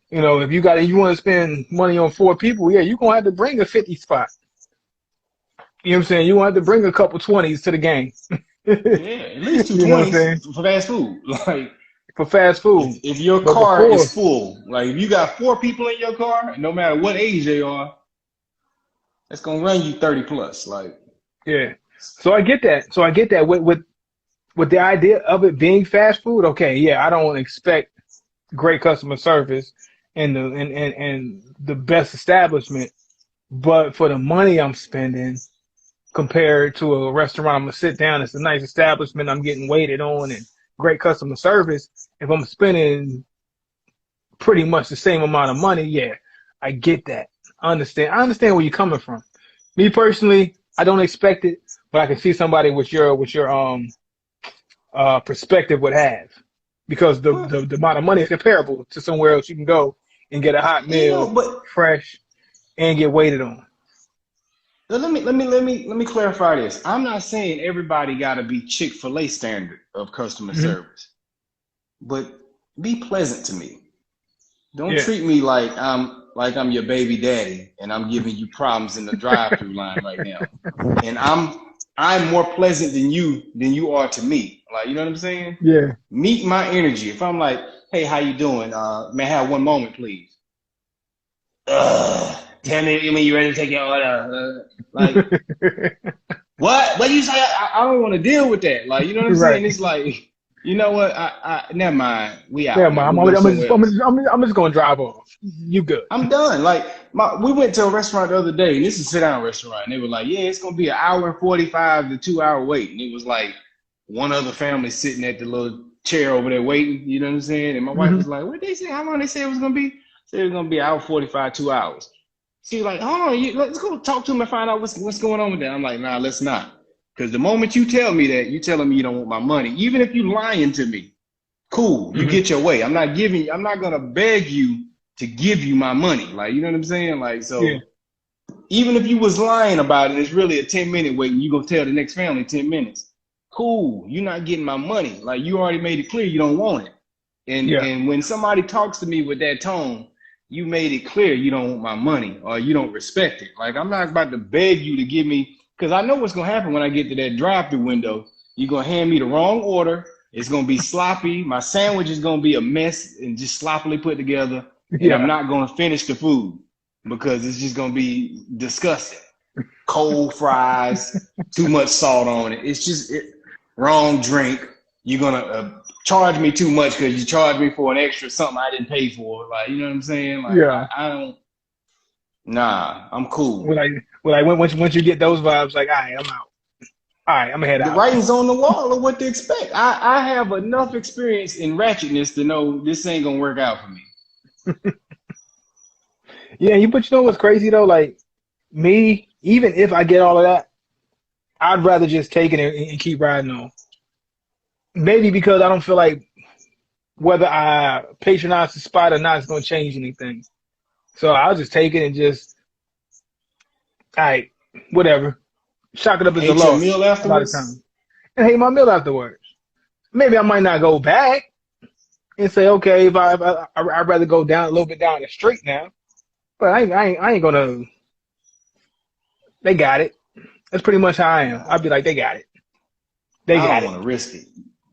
You know, if you want to spend money on 4 people, yeah, you're gonna have to bring a 50 spot. You know what I'm saying? You gonna have to bring a couple 20s to the game. Yeah, at least two You know what I'm twenties saying? for fast food. Like, For fast food. if your But car before, is full, like if you got 4 people in your car, no matter what age they are, it's gonna run you 30 plus. Like, yeah. So I get that. So I get that with the idea of it being fast food. Okay, yeah, I don't expect great customer service and the best establishment, but for the money I'm spending compared to a restaurant, I'm gonna sit down. It's a nice establishment. I'm getting waited on and great customer service. If I'm spending pretty much the same amount of money, yeah, I get that. I understand where you're coming from. Me personally, I don't expect it, but I can see somebody with your perspective would have, because the amount of money is comparable to somewhere else you can go and get a hot meal, but fresh, and get waited on. let me clarify this. I'm not saying everybody got to be Chick-fil-A standard of customer Hmm. service, but be pleasant to me. Don't Yeah. treat me like I'm your baby daddy and I'm giving you problems in the drive-through line right now. And I'm more pleasant than you are to me. Like, you know what I'm saying? Yeah. Meet my energy. If I'm like, hey, how you doing? May I have one moment, please? Tell me when you ready to take your order. Like, what? What do you say? I don't want to deal with that. Like, you know what I'm Right. saying? It's like, you know what? I never mind. We Yeah, out, man. man. We'll go somewhere else. I'm just gonna drive off. You good? I'm done. Like we went to a restaurant the other day, and this is a sit-down restaurant, and they were like, "Yeah, it's gonna be an hour and 45 to 2 hour wait," and it was like one other family sitting at the little chair over there waiting. You know what I'm saying? And my wife Hmm. was like, "What they say? How long they say it was gonna be?" Said it was gonna be an hour 45, 2 hours. She was like, "Hold on, let's go talk to him and find out what's going on with that." I'm like, "Nah, let's not." Because the moment you tell me that, you telling me you don't want my money, even if you lying to me. Cool, you Hmm. get your way. I'm not gonna beg you to give you my money. Like, you know what I'm saying? Like, Yeah. so even if you was lying about it, it's really a 10-minute wait, and you go tell the next family 10 minutes. Cool, you're not getting my money. Like, you already made it clear you don't want it. And Yeah. and when somebody talks to me with that tone, you made it clear you don't want my money or you don't respect it. Like, I'm not about to beg you to give me, because I know what's gonna happen when I get to that drive-through window. You're gonna hand me the wrong order. It's gonna be sloppy. My sandwich is gonna be a mess and just sloppily put together, and I'm Yeah. not gonna finish the food because it's just gonna be disgusting. Cold fries, too much salt on it. It's just wrong drink. You're gonna charge me too much because you charged me for an extra something I didn't pay for. Like, you know what I'm saying? Like, Yeah. I don't. Nah, I'm cool. When I once you get those vibes, like, all right, I'm out. All right, I'm gonna head The out. writing's on the wall of what to expect. I have enough experience in ratchetness to know this ain't gonna work out for me. Yeah, but you know what's crazy though? Like me, even if I get all of that, I'd rather just take it and keep riding on. Maybe because I don't feel like whether I patronize the spot or not is gonna change anything. So I'll just take it and just, all right, whatever. Chalk it up as a Hate your loss meal a lot of afterwards. times. And hate my meal afterwards. Maybe I might not go back and say, okay, I'd rather go down a little bit down the street now. But I ain't gonna. They got it. That's pretty much how I am. I'd be like, they got it. They I got don't it. want to risk it.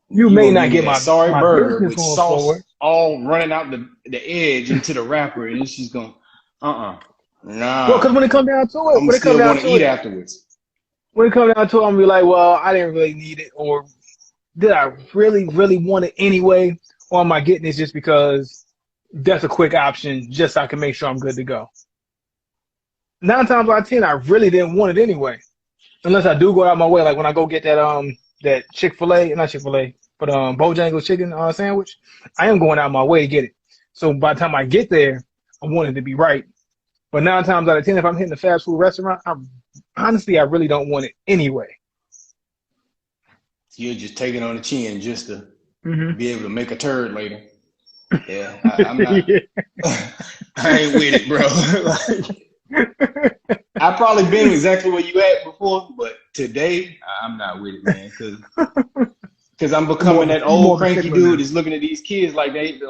You You may gonna give not me get that sorry my burger business with going forward. sauce all running out the edge into the wrapper, and she's going, Well, because nah. when it comes down to it, I'm still going to eat afterwards. when it comes down to it, I'm gonna be like, well, I didn't really need it, or did I really, really want it anyway, or am I getting this just because that's a quick option, just so I can make sure I'm good to go? 9 times out of 10, I really didn't want it anyway, unless I do go out my way, like when I go get that Chick-fil-A, not Chick-fil-A, but Bojangles chicken sandwich. I am going out my way to get it. So by the time I get there, I want it to be right. But 9 times out of 10, if I'm hitting a fast food restaurant, honestly, I really don't want it anyway. You're just taking on the chin just to Mm-hmm. be able to make a turd later. Yeah, I'm not. Yeah. I ain't with it, bro. Like, I've probably been exactly where you at before, but today I'm not with it, man. Because I'm becoming that You're more old of a cranky stickler now. dude that's looking at these kids like there's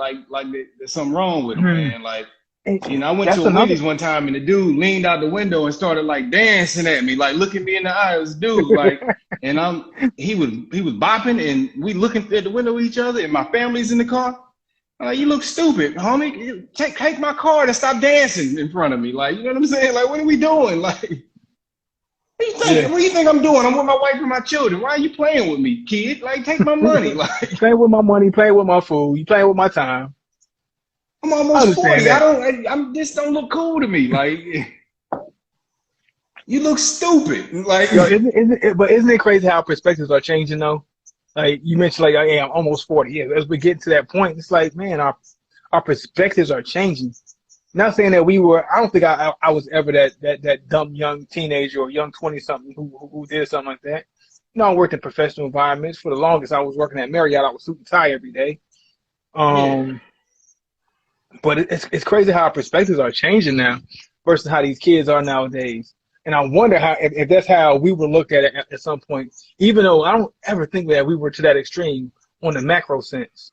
something wrong with them, Mm-hmm. man. Like, And I went to that's a another. Wendy's one time and the dude leaned out the window and started like dancing at me, like looking me in the eye. This dude, like, and he was bopping and we looking at the window at each other and my family's in the car. I'm like, you look stupid, homie. Take my card and stop dancing in front of me. Like, you know what I'm saying? Like, what are we doing? Like, what you think? Yeah. What do you think I'm doing? I'm with my wife and my children. Why are you playing with me, kid? Like, take my money. Like, Playing with my money, playing with my food, you playing with my time. I'm I almost understand 40. that. This don't look cool to me. Like, you look stupid. Like, Yo, isn't it crazy how perspectives are changing though? Like you mentioned, like hey, I'm almost 40. Yeah, as we get to that point, it's like, man, our perspectives are changing. Not saying that we were. I don't think I was ever that dumb young teenager or young 20 something who did something like that. You know, I worked in professional environments for the longest. I was working at Marriott. I was suit and tie every day. yeah. Um, but it's crazy how our perspectives are changing now versus how these kids are nowadays. And I wonder how if that's how we were looked at it at some point, even though I don't ever think that we were to that extreme on the macro sense.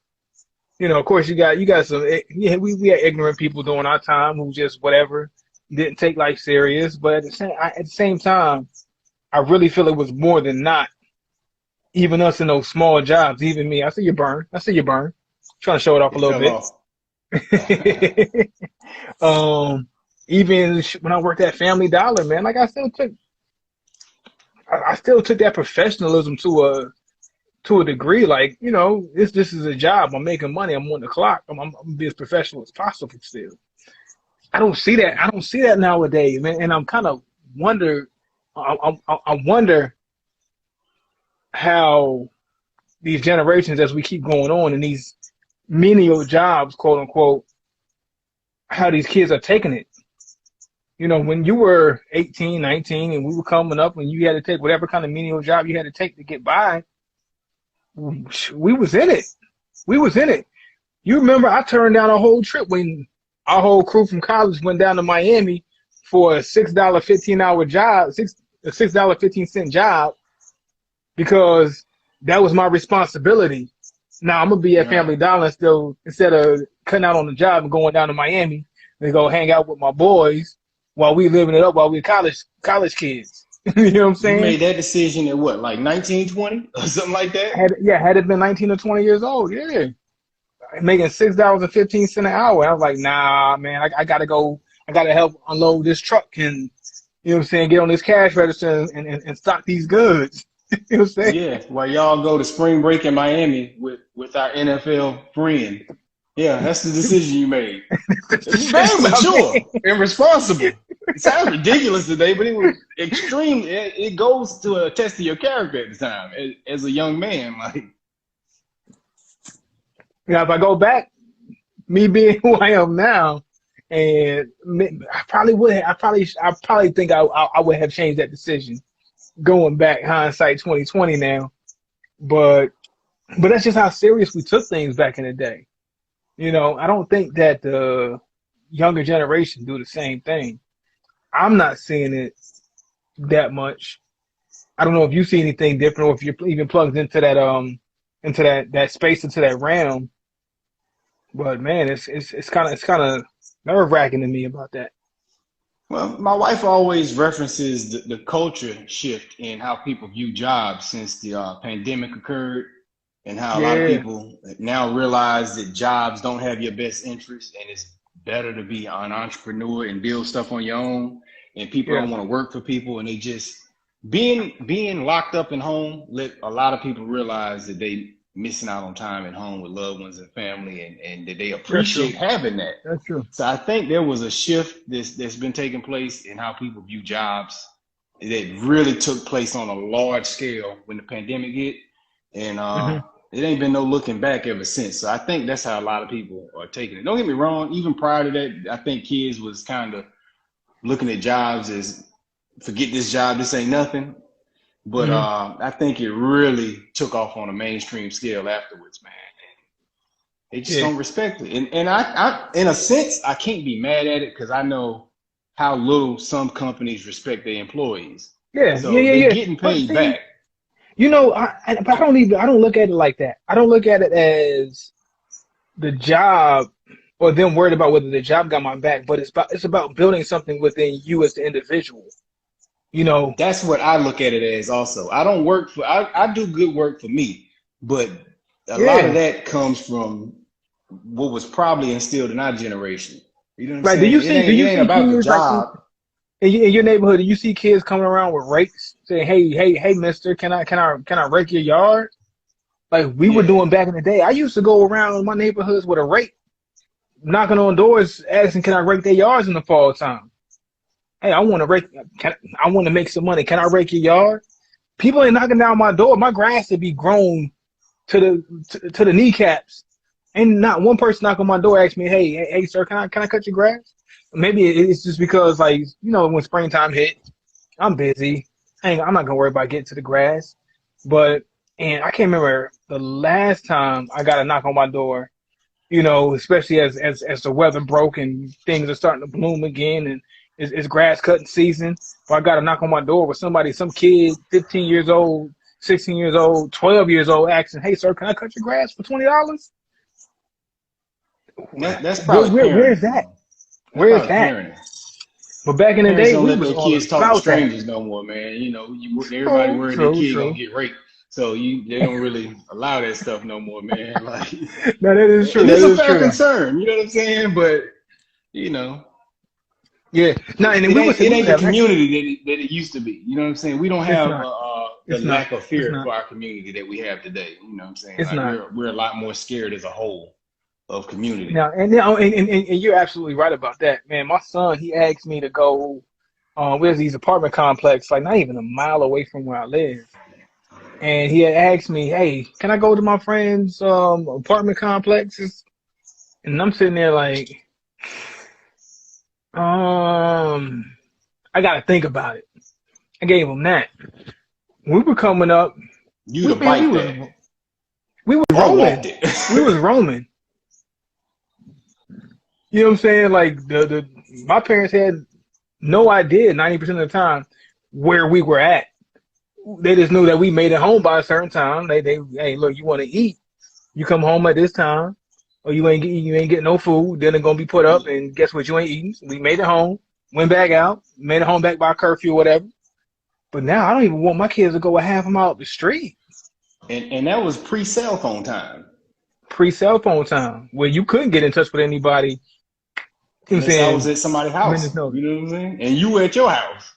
You know, of course, you got some. Yeah, we had ignorant people during our time who just whatever didn't take life serious. But at the same time, I really feel it was more than not. Even us in those small jobs, even me. I see you burn. I see you burn. Trying to show it off a It little fell bit. off. Even when I worked at Family Dollar, man, like I still took that professionalism to a degree. Like, you know, this is a job. I'm making money. I'm on the clock. I'm gonna be as professional as possible still. I don't see that. I don't see that nowadays, man. And I'm kind of wonder. I wonder how these generations, as we keep going on in these menial jobs, quote unquote, how these kids are taking it. You know, when you were 18, 19, and we were coming up and you had to take whatever kind of menial job you had to take to get by, we was in it. We was in it. You remember I turned down a whole trip when our whole crew from college went down to Miami for a $6 15-hour job, a $6.15 job, because that was my responsibility. Now I'm gonna be at Right. Family Dollar still, instead of cutting out on the job and going down to Miami and go hang out with my boys while we living it up while we college kids. You know what I'm You saying? made that decision at what, like 1920 or something like that? Had it been 19 or 20 years old, yeah, making $6.15 an hour. I was like, nah, man, I gotta go. I gotta help unload this truck and you know what I'm saying, get on this cash register and stock these goods. You know what I'm saying? Yeah, while y'all go to spring break in Miami with our NFL friend. Yeah, that's the decision you made. That's the It's very shit I mature made. and responsible. It sounds ridiculous today, but it was extreme. It goes to a test of your character at the time as a young man. Like, If I go back, me being who I am now, and I probably would. I probably think I would have changed that decision. Going back, hindsight 2020 now, but that's just how serious we took things back in the day. I don't think that the younger generation do the same thing. I'm not seeing it that much. I don't know if you see anything different, or if you're even plugged into that space, into that realm. But man, it's kind of nerve-wracking to me about that. well, my wife always references the culture shift in how people view jobs since the pandemic occurred, and how a lot of Yeah, people now realize that jobs don't have your best interest, and it's better to be an entrepreneur and build stuff on your own. And people yeah, don't want to work for people, and they just being locked up in home let a lot of people realize that they missing out on time at home with loved ones and family, and that they that's true. appreciate having that. That's true. So I think there was a shift that's been taking place in how people view jobs that really took place on a large scale when the pandemic hit, and Hmm. it ain't been no looking back ever since. So I think that's how a lot of people are taking it. Don't get me wrong, even prior to that, I think kids was kind of looking at jobs as forget this job, this ain't nothing. But Hmm. I think it really took off on a mainstream scale afterwards, man. They just Yeah, don't respect it. And I in a sense, I can't be mad at it because I know how little some companies respect their employees. yeah, yeah, So yeah, they yeah. getting But paid see, back. but I don't look at it like that. I don't look at it as the job or them worried about whether the job got my back, but it's about building something within you as the individual. You know, That's what I look at it as also. I don't work for I do good work for me, but a lot of yeah. that comes from what was probably instilled in our generation. You know what I'm Like, do saying? you It see do ain't it you ain't see about the kids like job. in your neighborhood? Do you see kids coming around with rakes saying, "Hey, Mister, can I rake your yard?" Like we were Yeah. doing back in the day. I used to go around in my neighborhoods with a rake, knocking on doors, asking, "Can I rake their yards in the fall time?" Hey, I want to rake. I want to make some money. Can I rake your yard? People ain't knocking down my door. My grass would be grown to the kneecaps. Ain't not one person knocking on my door asking me, hey, sir, can I cut your grass? Maybe it's just because like when springtime hit, I'm busy. I'm not gonna worry about getting to the grass. But and I can't remember the last time I got a knock on my door. Especially as the weather broke and things are starting to bloom again, and it's grass cutting season. Or I got a knock on my door with some kid, 15 years old, 16 years old, 12 years old, asking, "Hey, sir, can I cut your grass for $20?" That's Where, probably where, where's parenting, that? man. That's Where's probably that? parenting. But back in the Parents day, don't we let was their all kids talk to about that. strangers no more, man. Everybody True, worried their true, kid gonna true. get raped. So they don't really allow that stuff no more, man. Like, No, that is true. and That it's a is fair true. concern, you know what I'm saying? But you know, Yeah. No, and then it ain't we it ain't would the have actually. community that it used to be. You know what I'm saying? We don't It's have not. the It's not. lack of It's fear not. for our community that we have today. You know what I'm saying? It's Like not. we're a lot more scared as a whole of community. And you're absolutely right about that, man. My son, he asked me to go. Where's these apartment complex, like not even a mile away from where I live. And he had asked me, "Hey, can I go to my friend's apartment complexes?" And I'm sitting there like, um, I gotta think about it. I gave him that. When we were coming up, You'd we have man, we bite was that we was or rolling. walked it. We was roaming. You know what I'm saying? Like the my parents had no idea 90% of the time where we were at. They just knew that we made it home by a certain time. They hey, look, you want to eat? You come home at this time, or you ain't getting no food. Then it's gonna be put up, and guess what? You ain't eating. We made it home, went back out, made it home back by curfew, or whatever. But now I don't even want my kids to go a half a mile up the street And that was pre cell phone time. pre cell phone time, where you couldn't get in touch with anybody. You know what I'm Unless I was saying? at somebody's Minutes house, notice. you know what I'm saying? And you were at your house,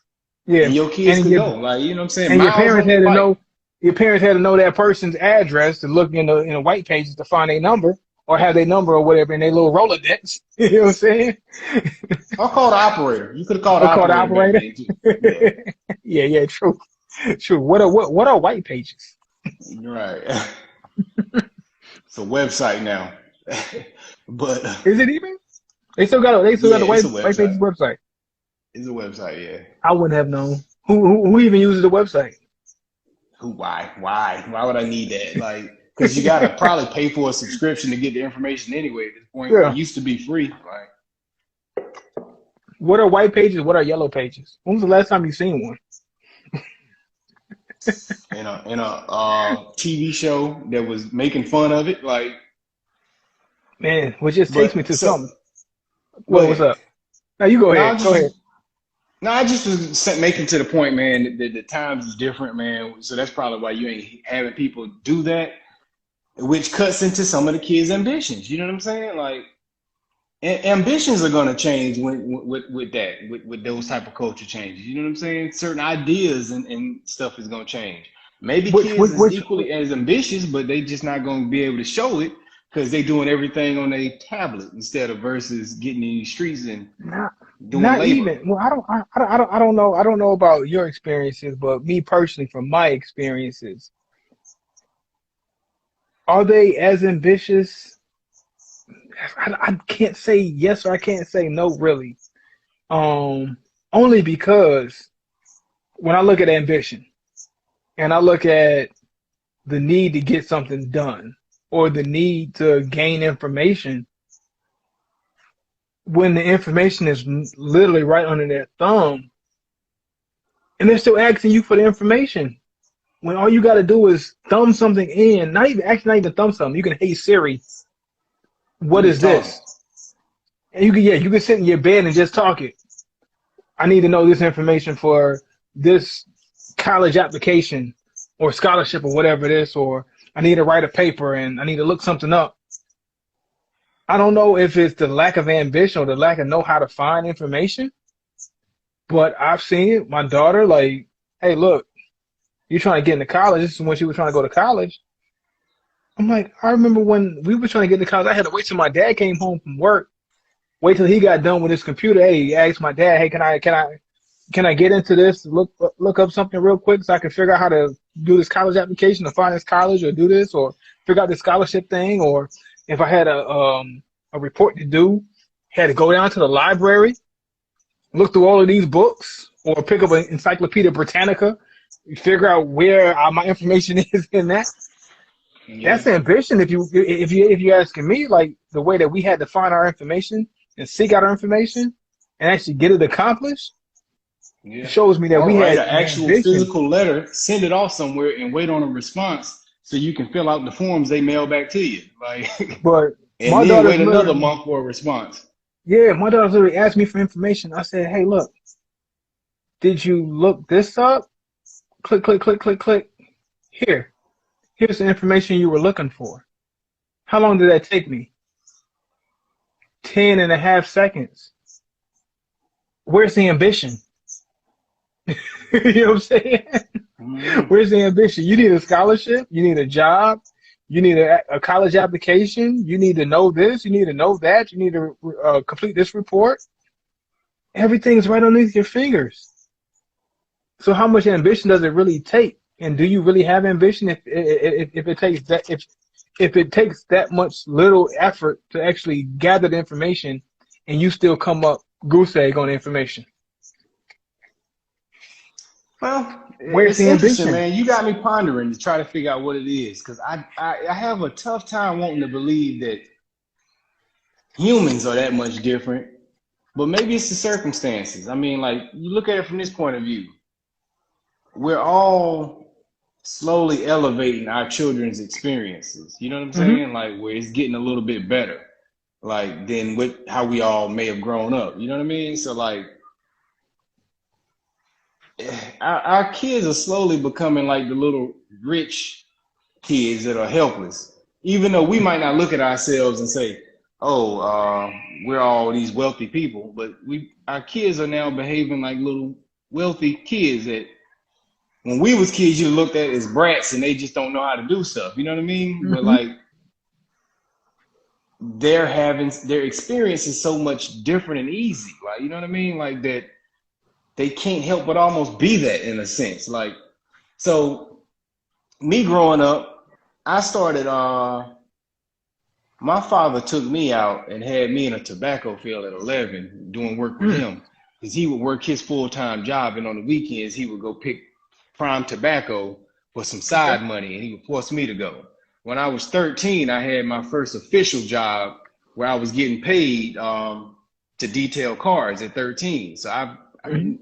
Yeah, and your kids and could your go, like, you know what I'm saying, and your miles parents on their had to bike. know. Your parents had to know that person's address to look in the white pages to find a number. or have their number or whatever in their little Rolodex. You know what I'm saying? I'll call the operator. You could have called the Or call the operator back operator. then too. Yeah, Yeah, true. True. What are white pages? right. It's a website now. But Is it even? They still yeah, got the it's a white pages website. website. It's a website. Yeah. I wouldn't have known. Who even uses the website? Who? Why would I need that? Like, because you gotta probably pay for a subscription to get the information anyway. At this point, it Yeah. used to be free. Like, What are white pages? What are yellow pages? When was the last time you seen one? in a TV show that was making fun of it. Like, Man, which just takes me but to so something. go What's ahead. up? Now you go No, I ahead. Go ahead. just no, I just was making to the point, man, that the times is different, man. So that's probably why you ain't having people do that, which cuts into some of the kids' ambitions. You know what I'm saying? Like, ambitions are going to change with that, with those type of culture changes. You know what I'm saying? Certain ideas and stuff is going to change. Maybe kids is Which equally as ambitious, but they just not going to be able to show it because they doing everything on a tablet instead of versus getting in the streets and not doing not labor. even. Well, I don't know. I don't know about your experiences, but me personally, from my experiences, are they as ambitious? I can't say yes or I can't say no, really. Um, Only because when I look at ambition and I look at the need to get something done or the need to gain information, when the information is literally right under their thumb, and they're still asking you for the information when all you got to do is thumb something in, not even thumb something. You can, hey Siri, You what just is talking. this? And you can sit in your bed and just talk it. I need to know this information for this college application or scholarship or whatever it is, or I need to write a paper and I need to look something up. I don't know if it's the lack of ambition or the lack of know how to find information, but I've seen it. My daughter, like, hey, look, you trying to get into college. This is when she was trying to go to college. I'm like, I remember when we were trying to get into college, I had to wait till my dad came home from work, wait till he got done with his computer. Hey, asked my dad, hey, can I get into this? Look up something real quick so I can figure out how to do this college application or find this college or do this or figure out this scholarship thing. Or if I had a report to do, had to go down to the library, look through all of these books, or pick up an Encyclopedia Britannica, figure out where my information is in that. Yeah. That's ambition. If you asking me, like the way that we had to find our information and seek out our information and actually get it accomplished, Yeah. shows me that Or we write had an actual ambition. physical letter, send it off somewhere, and wait on a response so you can fill out the forms they mail back to you. Like, But and my then daughter's wait another literally, month for a response. yeah, my daughter's literally asked me for information. I said, hey, look, did you look this up? Click, click, click, click, click. Here's the information you were looking for. How long did that take me? 10.5 seconds. Where's the ambition? You know what I'm saying? Mm-hmm. Where's the ambition? You need a scholarship. You need a job. You need a college application. You need to know this. You need to know that. You need to complete this report. Everything's right underneath your fingers. So how much ambition does it really take? And do you really have ambition if it takes that if it takes that much little effort to actually gather the information and you still come up goose egg on the information? Well, Where's it's the interesting, ambition? man. You got me pondering to try to figure out what it is because I have a tough time wanting to believe that humans are that much different, but maybe it's the circumstances. I mean, like, you look at it from this point of view. We're all slowly elevating our children's experiences. You know what I'm Hmm. saying? Like, where it's getting a little bit better, like, than with how we all may have grown up. You know what I mean? So, like, our kids are slowly becoming like the little rich kids that are helpless. Even though we might not look at ourselves and say, "Oh, we're all these wealthy people," but our kids are now behaving like little wealthy kids that when we was kids, you looked at as brats and they just don't know how to do stuff. You know what I mean? But Hmm. like, their experience is so much different and easy. Like, you know what I mean? Like that they can't help but almost be that in a sense. Like, so me growing up, I started my father took me out and had me in a tobacco field at 11 doing work with him because he would work his full-time job, and on the weekends he would go pick prime tobacco for some Okay. side money, and he would force me to go. When I was 13, I had my first official job where I was getting paid to detail cars at 13. So Mm-hmm.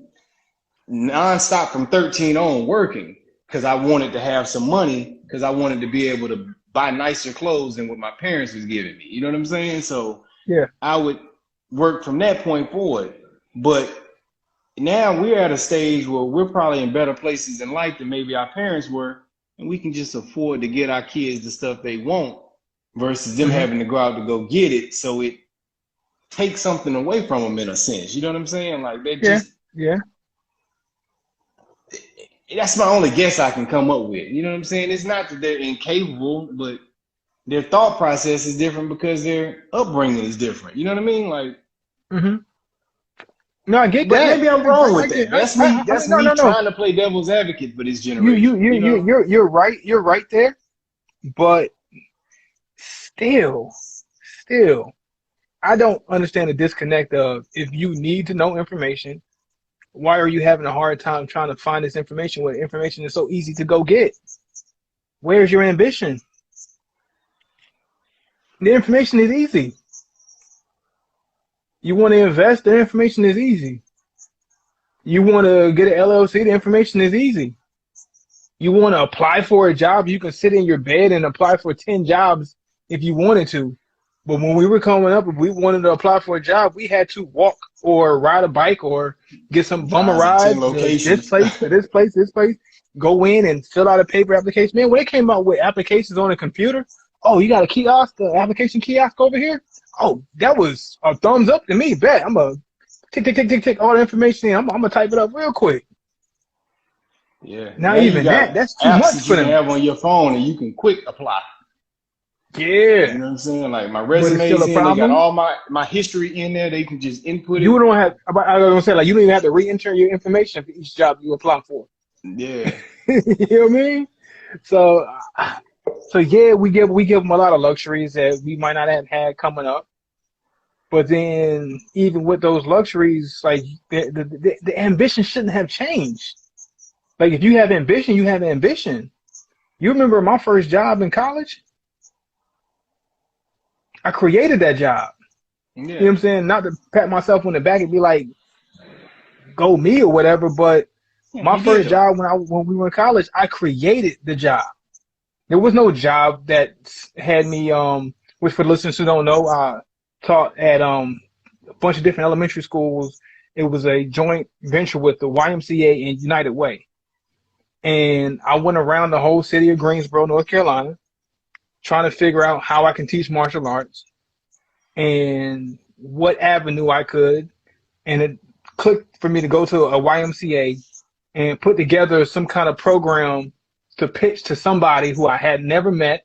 I nonstop from 13 on working because I wanted to have some money because I wanted to be able to buy nicer clothes than what my parents was giving me. You know what I'm saying? So Yeah. I would work from that point forward. But now we're at a stage where we're probably in better places in life than maybe our parents were, and we can just afford to get our kids the stuff they want versus them Mm-hmm. having to go out to go get it. So it takes something away from them in a sense. You know what I'm saying? Like they Yeah. just Yeah. that's my only guess I can come up with. You know what I'm saying? It's not that they're incapable, but their thought process is different because their upbringing is different. You know what I mean? Like, Mm-hmm. No, I get but that. maybe I'm wrong I with get. that. That's I, me. I mean, That's no, me no, no. trying to play devil's advocate for this generation. You know? You're right. You're right there. But still, I don't understand the disconnect of if you need to know information, why are you having a hard time trying to find this information when information is so easy to go get? Where's your ambition? The information is easy. You want to invest, the information is easy. You want to get an LLC, the information is easy. You want to apply for a job, you can sit in your bed and apply for 10 jobs if you wanted to. But when we were coming up, if we wanted to apply for a job, we had to walk or ride a bike or get some bummer Drive to 10 ride to this locations. place, to this place, this place, go in and fill out a paper application. Man, when they came out with applications on a computer, oh, you got a kiosk, the application kiosk over here? Oh, that was a thumbs up to me. Bet I'm a tick, tick, tick, tick, tick, all the information in. I'm going to type it up real quick. Yeah. Not Now you even got that. That's too apps much that you for can them. have on your phone and you can quick apply. You Yeah, know what I'm saying? Like my but it's still resume's a in, they got problem. all my history in there. They can just input You it. don't have. I was gonna say like you don't even have to re-enter your information for each job you apply for. Yeah. You know what I mean? So, so yeah, we give them a lot of luxuries that we might not have had coming up. But then even with those luxuries, like the ambition shouldn't have changed. Like if you have ambition, you have ambition. You remember my first job in college? I created that job. You know Yeah. what I'm saying? Not to pat myself on the back and be like, go me or whatever, but Yeah, my you did first though. job when we were in college, I created the job. There was no job that had me which for the listeners who don't know, I taught at a bunch of different elementary schools. It was a joint venture with the YMCA and United Way. And I went around the whole city of Greensboro, North Carolina, trying to figure out how I can teach martial arts and what avenue I could. And it clicked for me to go to a YMCA and put together some kind of program to pitch to somebody who I had never met,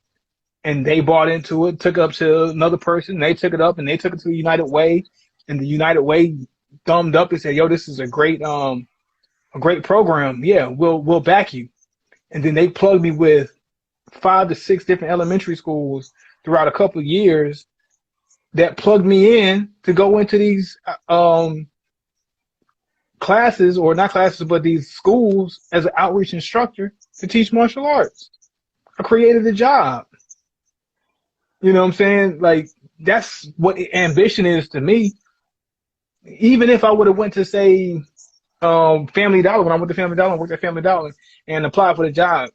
and they bought into it, took it up to another person, they took it up and they took it to the United Way, and the United Way thumbed up and said, "Yo, this is a great program. Yeah, we'll back you." And then they plugged me with 5 to 6 different elementary schools throughout a couple of years that plugged me in to go into these classes, or not classes, but these schools as an outreach instructor to teach martial arts. I created a job. You know what I'm saying? Like that's what ambition is to me. Even if I would have went to say Family Dollar, when I went to Family Dollar and worked at Family Dollar and applied for the job.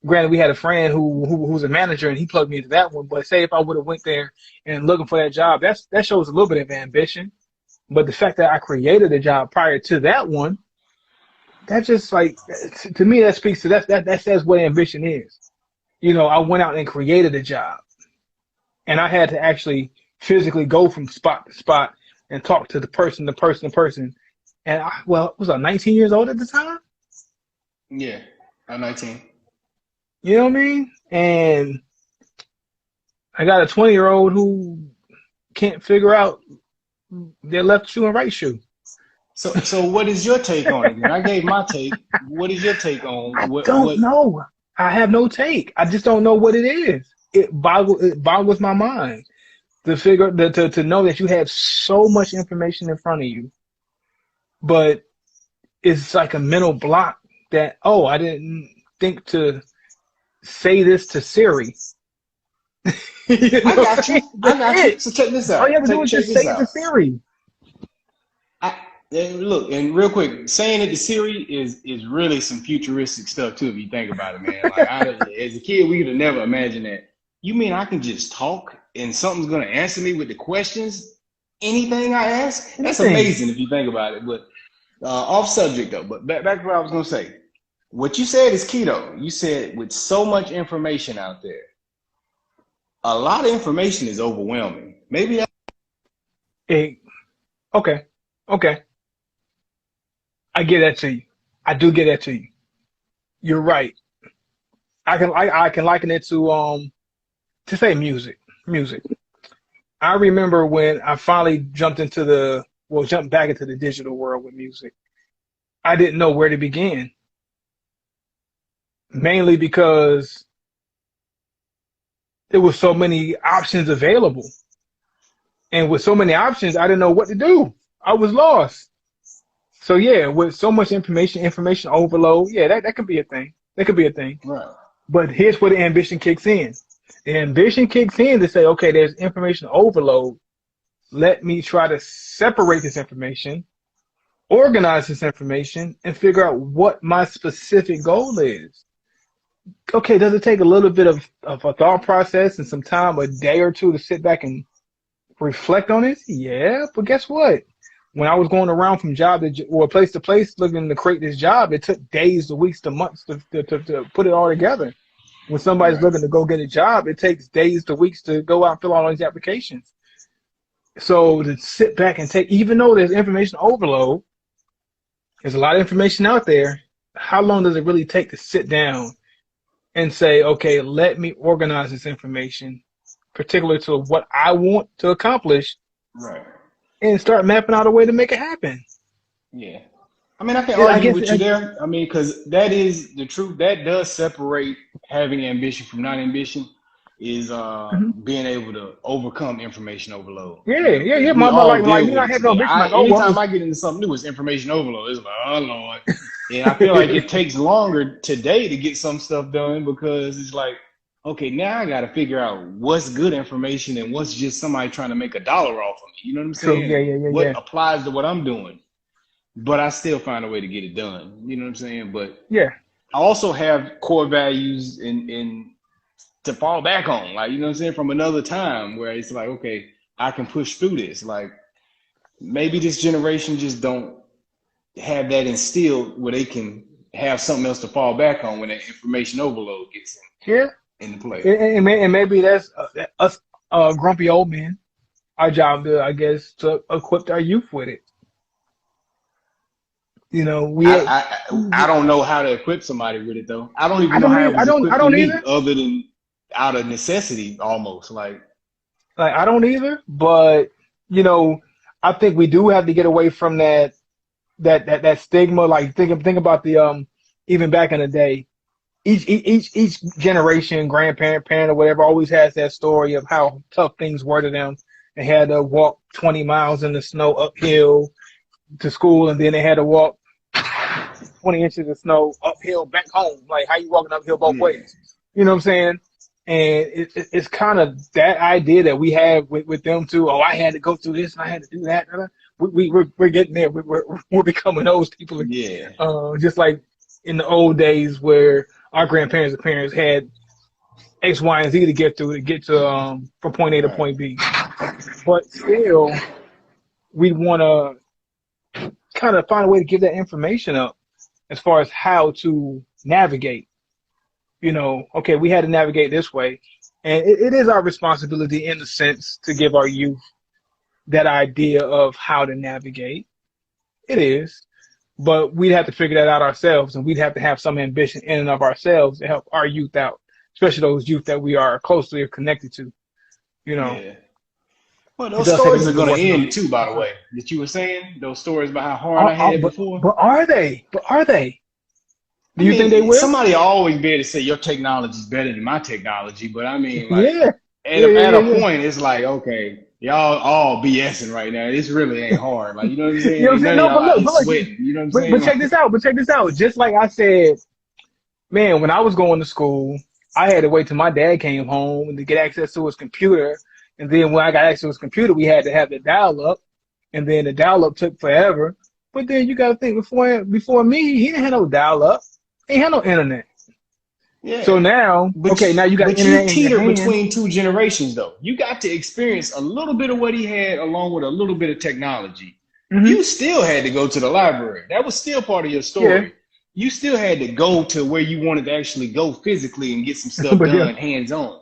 Granted, we had a friend who's a manager and he plugged me into that one. But say if I would have went there and looking for that job, that shows a little bit of ambition. But the fact that I created a job prior to that one, that just like to me that speaks to that says what ambition is. You know, I went out and created a job, and I had to actually physically go from spot to spot and talk to the person, And was I 19 years old at the time? Yeah. I'm 19. You know what I mean? And I got a 20-year-old who can't figure out their left shoe and right shoe. So what is your take on it? And I gave my take. What is your take on I what don't what know. I have no take. I just don't know what it is. It boggles my mind to to know that you have so much information in front of you, but it's like a mental block that, oh, I didn't think to say this to Siri. You I know, got you. I that's got you. it. So check this All you out. have to do is Check just this say it to out. Siri. And look, and real quick, saying it to Siri is really some futuristic stuff too, if you think about it, man. Like as a kid, we could have never imagined that. You mean I can just talk and something's gonna answer me with the questions? Anything I ask? That's Anything. amazing if you think about it. But off subject though, but back to what I was gonna say. What you said is key though. You said with so much information out there, a lot of information is overwhelming. Maybe that. Hey, okay, okay. I get that to you. I do get that to you. You're right. I can liken it to say music. Music. I remember when I finally jumped back into the digital world with music. I didn't know where to begin, mainly because there were so many options available. And with so many options, I didn't know what to do. I was lost. So yeah, with so much information overload, yeah, that could be a thing. That could be a thing. Right. But here's where the ambition kicks in. The ambition kicks in to say, okay, there's information overload. Let me try to separate this information, organize this information, and figure out what my specific goal is. Okay, does it take a little bit of a thought process and some time, a day or two, to sit back and reflect on it? Yeah, but guess what? When I was going around from job or place to place looking to create this job, it took days to weeks to months to put it all together. When somebody's Right. looking to go get a job, it takes days to weeks to go out and fill out all these applications. So to sit back and even though there's information overload, there's a lot of information out there. How long does it really take to sit down and say, okay, let me organize this information, particular to what I want to accomplish, Right. and start mapping out a way to make it happen? Yeah. I mean, I can I argue guess, with you there. I mean, because that is the truth. That does separate having ambition from non-ambition is mhm. being able to overcome information overload. Yeah, You know, yeah, because yeah. we all Like deal me with not it having no today. ambition, like, oh well, Anytime I get into something new, it's information overload. It's like, oh Lord. And I feel like it takes longer today to get some stuff done because it's like, okay, now I got to figure out what's good information and what's just somebody trying to make a dollar off of me. You know what I'm true. saying? Yeah, And yeah, yeah, what yeah, applies to what I'm doing, but I still find a way to get it done. You know what I'm saying? But yeah. I also have core values in to fall back on, like, you know what I'm saying, from another time where it's like, okay, I can push through this. Like maybe this generation just don't have that instilled where they can have something else to fall back on when that information overload gets Yeah. into play. And maybe that's us, grumpy old men. Our job, to, I guess, to equip our youth with it. You know, I don't know how to equip somebody with it though. I don't even I know don't how need, it was I equipped with don't me either. other than out of necessity almost. Like Like I don't either. But you know, I think we do have to get away from that stigma. Like think about the even back in the day, each generation, grandparent, parent, or whatever, always has that story of how tough things were to them. They had to walk 20 miles in the snow uphill to school, and then they had to walk 20 inches of snow uphill back home. Like, how you walking uphill both yeah, ways? You know what I'm saying? And it's kind of that idea that we have with them too. Oh, I had to go through this and I had to do that. We're getting there. We're becoming those people. yeah, Just like in the old days where our grandparents and parents had X, Y, and Z to get through to get to from point A to right, point B. But still, we want to kind of find a way to give that information up as far as how to navigate. You know, okay, we had to navigate this way. And it is our responsibility, in a sense, to give our youth that idea of how to navigate. It is. But we'd have to figure that out ourselves, and we'd have to have some ambition in and of ourselves to help our youth out, especially those youth that we are closely connected to, you know. yeah. Well, It those does take a stories little are bit going to more time. end too, by the way, that you were saying, those stories about how hard I had But before. are they? But are they? I Do you think they mean, will? somebody will always be able to say your technology is better than my technology, but I mean, like, Yeah. at Yeah, yeah, at yeah, a yeah. point, it's like, okay, y'all all BSing right now. This really ain't hard. Like, you know what I'm You saying? know what I'm Ain't saying? none of No, y'all but out look, here but look, sweating. You know what I'm but saying? check Like, this out. But check this out. Just like I said, man, when I was going to school, I had to wait till my dad came home to get access to his computer. And then when I got access to his computer, we had to have the dial up. And then the dial up took forever. But then you got to think before me, he didn't have no dial up. He had no internet. So yeah. now, But okay, now you got but you internet in your teeter hand. between two generations though. You got to experience a little bit of what he had along with a little bit of technology. Hmm. You still had to go to the library. That was still part of your Yeah. story. You still had to go to where you wanted to actually go physically and get some stuff But yeah, done hands on.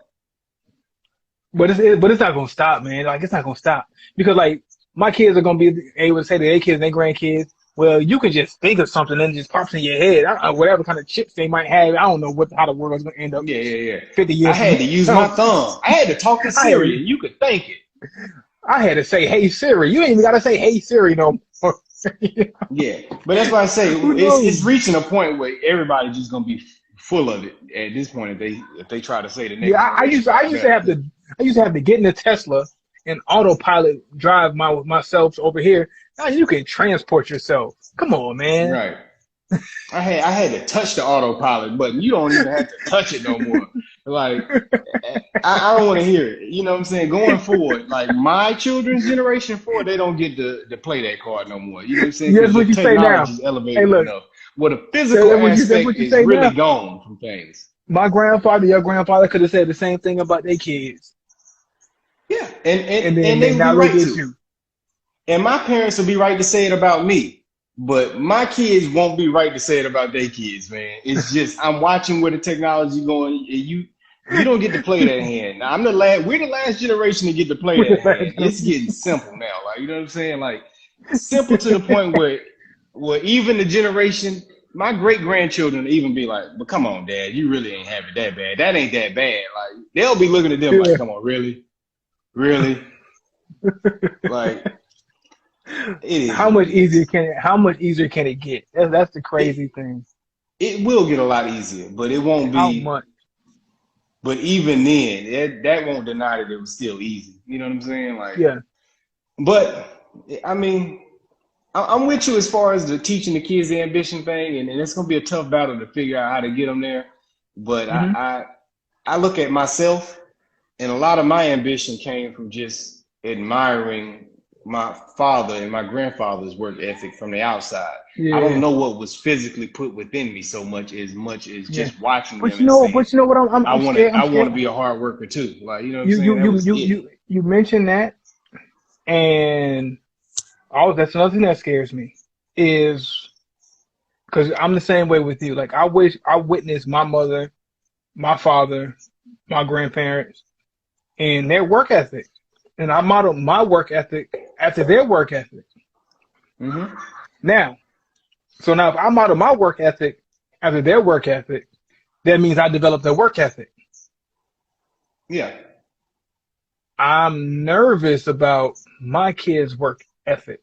but it's not gonna stop, man. Like it's not gonna stop because like my kids are gonna be able to say to their kids and their grandkids, well, you can just think of something and it just pops in your head. I don't know, whatever kind of chips they might have. I don't know how the world's gonna end up Yeah, yeah, yeah. 50 I years from had to use my now. thumb. I had to talk to I had Siri to, and you could thank it. I had to say, hey Siri. You ain't even gotta say, hey Siri no more. Yeah. But that's why I say Who it's knows? reaching a point where everybody's just gonna be full of it at this point if they try to say the Yeah, next generation I got used to better. have to get in a Tesla and autopilot drive myself over here. Now you can transport yourself. Come on, man. Right. I had to touch the autopilot button. You don't even have to touch it no more. Like I don't want to hear it. You know what I'm saying? Going forward, like my children's generation forward, they don't get to play that card no more. You know what I'm saying? Yeah, Because that's the what you say now. technology is Hey, elevated look, enough. Well, the physical that's aspect what you is say really now. gone from things. My grandfather, your grandfather could have said the same thing about their kids, Yeah, and and and then and they would be now look right at to. you. And my parents will be right to say it about me, but my kids won't be right to say it about their kids, man. It's just I'm watching where the technology going. And you don't get to play that hand. Now, I'm the last. We're the last generation to get to play that hand. It's getting simple now. Like you know what I'm saying? Like simple to the point where even the generation, my great grandchildren even be like, "But come on, Dad, you really ain't have it that bad. That ain't that bad." Like they'll be looking at them like, Yeah. "Come on, really, really?" Like it is what it is. How much easier can it get? That's the crazy It thing. it will get a lot easier, but it won't How be. much? But even then, that won't deny that it was still easy. You know what I'm saying? Like, Yeah. but I mean, I'm with you as far as the teaching the kids the ambition thing, and it's gonna be a tough battle to figure out how to get them there. But Hmm. I look at myself, and a lot of my ambition came from just admiring my father and my grandfather's work ethic from the outside. I don't Yeah. know what was physically put within me much as Yeah. just watching them and saying, But you know what? I'm scared. I'm I want scared. to be a hard worker too. Like, you know what I'm You saying? you That you was you it. you you mentioned that, and all that's another thing that scares me is because I'm the same way with you. Like I wish I witnessed my mother, my father, my grandparents, and their work ethic, and I model my work ethic after their work ethic. Hmm. Now, so now if I model my work ethic after their work ethic, that means I develop their work ethic. Yeah. I'm nervous about my kids' work ethic,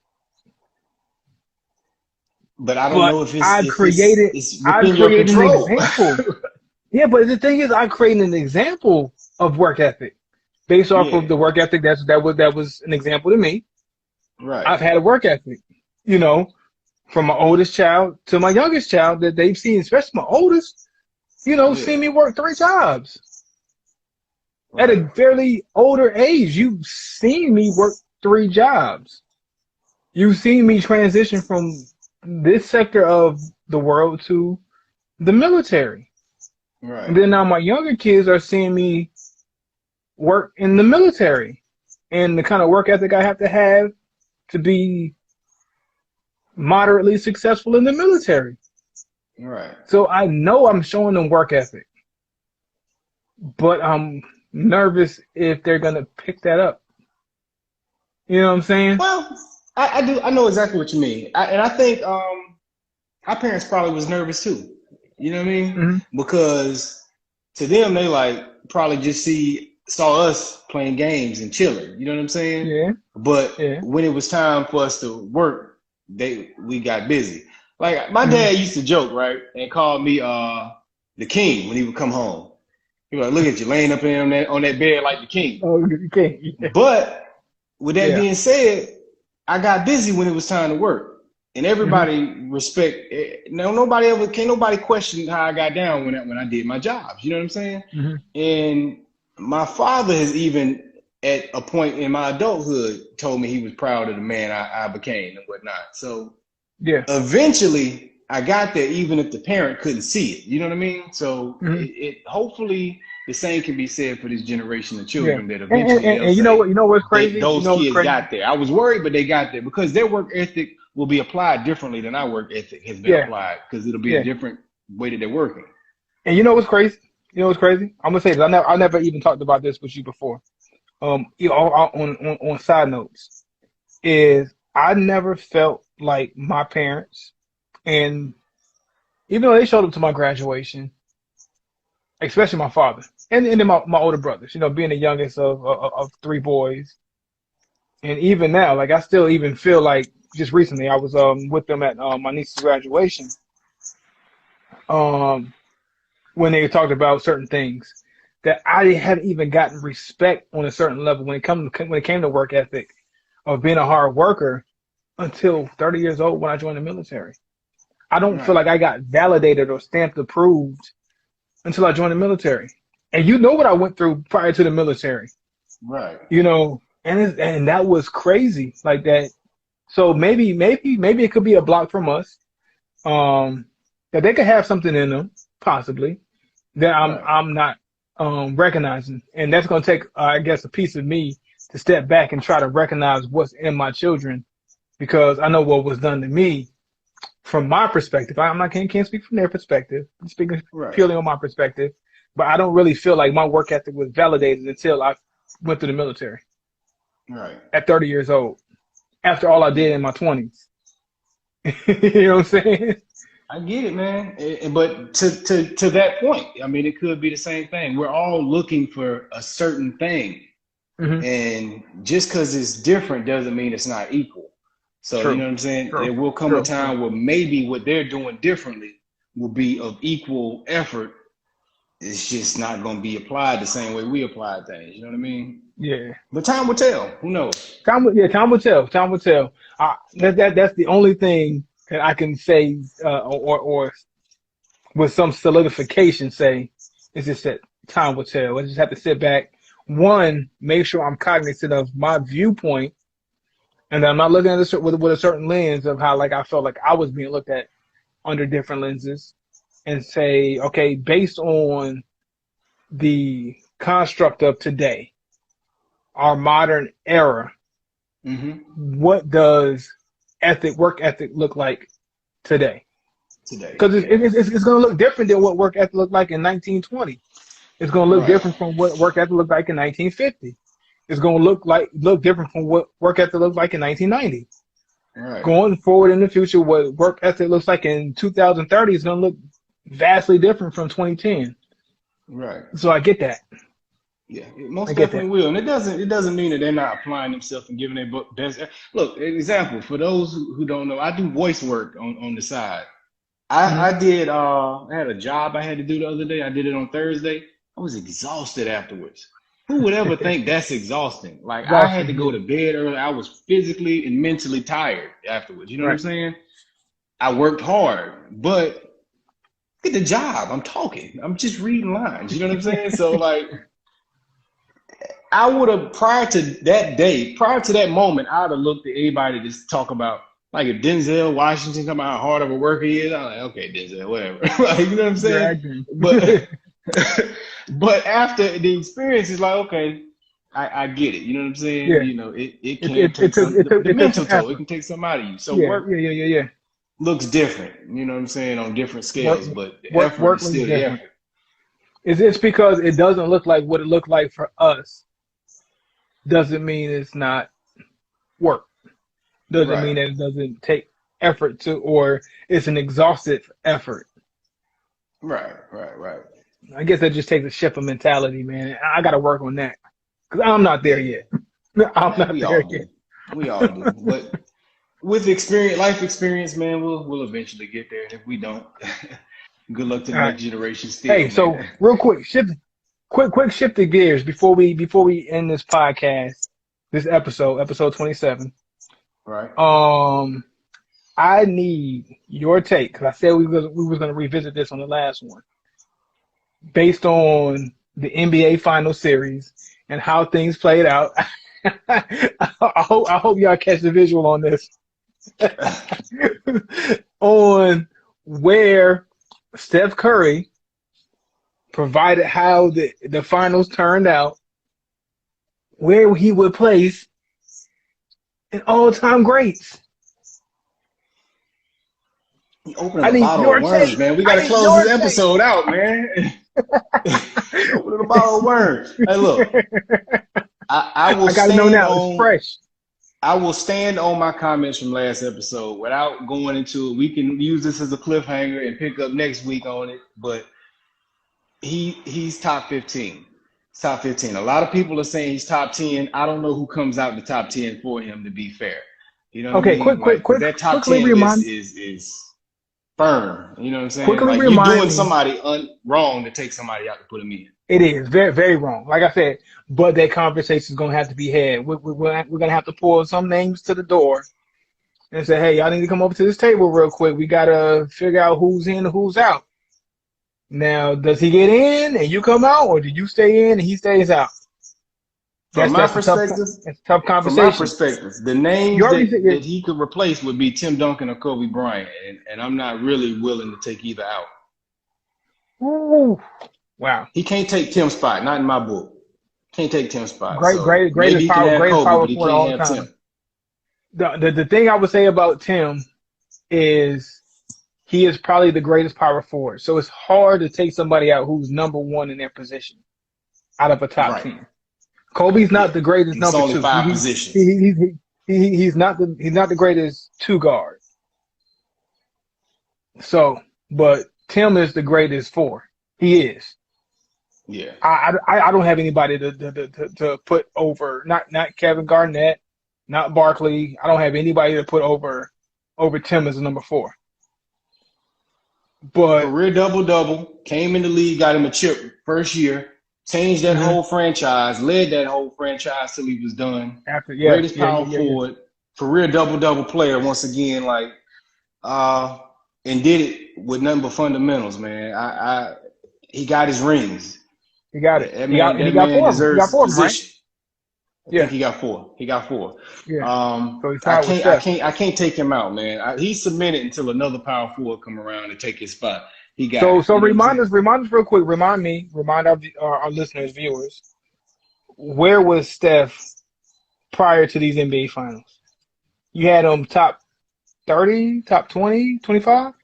But I don't but know it's I within your created an control. example. Yeah, but the thing is, I created an example of work ethic based off of Yeah. the work ethic that was an example to me. Right. I've had a work ethic, you know, from my oldest child to my youngest child that they've seen, especially my oldest, Yeah. seen me work 3 jobs at Right. a fairly older age. You've seen me work 3 jobs. You've seen me transition from this sector of the world to the military. And Right. then now my younger kids are seeing me work in the military and the kind of work ethic I have to be moderately successful in the military. Right. So I know I'm showing them work ethic, but I'm nervous if they're gonna pick that up. You know what I'm saying? Well, I do. I know exactly what you mean. And I think our parents probably was nervous too. You know what I mean? Hmm. Because to them, they like probably just see. saw us playing games and chilling. You know what I'm saying? Yeah. But Yeah. when it was time for us to work, we got busy. Like my Mm-hmm. dad used to joke, right, and call me the king when he would come home. He was like, "Look at you laying up in on that bed like the king." Oh, you can't. But with that Yeah. being said, I got busy when it was time to work, and Mm-hmm. everybody respect. No, can't nobody question how I got down when I did my jobs. You know what I'm saying? Mm-hmm. And my father has even at a point in my adulthood told me he was proud of the man I became and whatnot. So Yeah. eventually I got there, even if the parent couldn't see it. You know what I mean? So Mm-hmm. it hopefully the same can be said for this generation of Yeah. children that And, and, eventually and, they'll and you know what? say You know what's they crazy? You those know what's kids crazy? got there. I was worried, but they got there because their work ethic will be applied differently than our work ethic has been Yeah. applied because it'll be a Yeah. different way that they're working. And you know what's crazy? You know what's crazy? I'm gonna say this. I never even talked about this with you before. You know, on side notes, is I never felt like my parents, and even though they showed up to my graduation, especially my father, and then my older brothers, you know, being the youngest of three boys, and even now, like I still even feel like just recently I was with them at my niece's graduation, um when they talked about certain things that I hadn't even gotten respect on a certain level when it came to work ethic of being a hard worker until 30 years old when I joined the military. I don't feel Right, like I got validated or stamped approved until I joined the military. And you know what I went through prior to the military, right, you know, and that was crazy like that. So maybe it could be a block from us. Um, that they could have something in them, possibly, that right. I'm not recognizing, and that's going to take I guess a piece of me to step back and try to recognize what's in my children because I know what was done to me from my perspective. I'm not can't speak from their perspective. I'm speaking Right, purely on my perspective, but I don't really feel like my work ethic was validated until I went through the military right. at 30 years old after all I did Yeah, in my 20s. You know what I'm saying? I get it, man. But to that point, I mean, it could be the same thing. We're all looking for a certain thing, Hmm. and just because it's different doesn't mean it's not equal. So you know True. what I'm saying? True. There will come a True. True. time where maybe what they're doing differently will be of equal effort. It's just not going to be applied the same way we apply things. You know what I mean? Yeah. But time will tell. Who knows? Time will tell. Time will tell. That's the only thing that I can say, or with some solidification say, is just that time will tell. I just have to sit back. One, make sure I'm cognizant of my viewpoint, and that I'm not looking at this with a certain lens of how like I felt like I was being looked at under different lenses, and say, okay, based on the construct of today, our modern era, Mm-hmm. what does work ethic look like today? Today, Because yeah. it's going to look different than what work ethic looked like in 1920. It's going to look Right, different from what work ethic looked like in 1950. It's going to look different from what work ethic looked like in 1990. right, Going forward in the future, what work ethic looks like in 2030 is going to look vastly different from 2010. right. So I get that. Yeah, it I most get that. definitely will, and it doesn't mean that they're not applying themselves and giving their best. Look, an example for those who don't know, I do voice work on the side. Hmm. I did. I had a job I had to do the other day. I did it on Thursday. I was exhausted afterwards. Who would ever think that's exhausting? Like I had to Exhausting. go Yeah. to bed early. I was physically and mentally tired afterwards. You know what I'm Right. saying? I worked hard, but look at the job. I'm talking. I'm just reading lines. You know what I'm saying? So like I would have prior to that moment, I would have looked at anybody to just talk about like if Denzel Washington come out how hard of a worker he is. I'm like, okay, Denzel, whatever. Like, you know what I'm You're saying? acting. But but after the experience, it's like, okay, I get it. You know what I'm saying? Yeah. You know, it It, can it, it take took some it took the it took some mental toll. It effort. can take some out of you. So Yeah. work Yeah. Yeah. Yeah. Yeah. looks different. You know what I'm saying on different Work scales, but the effort work is looks still the different. effort. It's because it doesn't look like what it looked like for us. Doesn't mean it's not work. Doesn't Right, mean that it doesn't take effort to, or it's an exhaustive effort. right, right, right. I guess that just takes a shift of mentality, man. I got to work on that because I'm not there Yeah, yet. I'm not we there all yet. do. We all do. But with life experience, man, we'll eventually get there. And if we don't, good luck to the All right. next generation Hey, still, so man. real quick, quick shift of gears before we end this podcast, this episode 27. Right. Um, I need your take because I said we was gonna revisit this on the last one, based on the NBA final series and how things played out. I hope y'all catch the visual on this. On where Steph Curry, provided how the finals turned out, where he would place an all-time greats. You opening I a need bottle of your worms, take. man. We I gotta need close your this episode out, man. Opening a bottle of worms. Hey, look, take. I will I gotta know stand now. It's on fresh. I will stand on my comments from last episode without going into it. We can use this as a cliffhanger and pick up next week on it. But he's top 15. He's top 15. A lot of people are saying he's top 10. I don't know who comes out the top 10 for him, to be fair. You know what I Okay, mean? Like, because that top quickly 10 list remind, is firm. You know what I'm saying? quickly Like, you're remind doing me. somebody wrong to take somebody out to put him in. It is very, very wrong. Like I said, but that conversation is gonna have to be had. We're gonna have to pull some names to the door and say, hey, y'all need to come over to this table real quick. We gotta figure out who's in and who's out. Now, does he get in and you come out, or do you stay in and he stays out? From my perspective, That's a tough from my conversation. perspective, the You names already said, that he could replace would be Tim Duncan or Kobe Bryant, and I'm not really willing to take either out. ooh, wow, He can't take Tim's spot, not in my book. Can't take Tim's spot. great, So great, maybe he can have greatest Kobe, power but he forward of can't all have time. Tim. The thing I would say about Tim is he is probably the greatest power forward. So it's hard to take somebody out who's number one in their position out of a top Right. 10. Kobe's not Yeah. the greatest It's number only two. five positions. He's not the greatest two guard. So, but Tim is the greatest four. He is. Yeah. I don't have anybody to put over. Not Kevin Garnett, not Barkley. I don't have anybody to put over Tim as a number four. But Career double-double, came in the league, got him a chip first year, changed that mhm, whole franchise, led that whole franchise till he was done. after Greatest power forward, career double-double player once again, like and did it with nothing but fundamentals, man. He got his rings. he got it. That He that got man four of them. He got deserves four of them, right? position. I think Yeah, he got four. He got four. yeah. So he's I tied with can't I Steph. can't I can't take him out, man. He's submitted until another power forward come around and take his spot. He got So it. You know what I'm saying? remind us real quick. Remind our listeners, viewers, where was Steph prior to these NBA finals? You had him top 30, top 20, 25?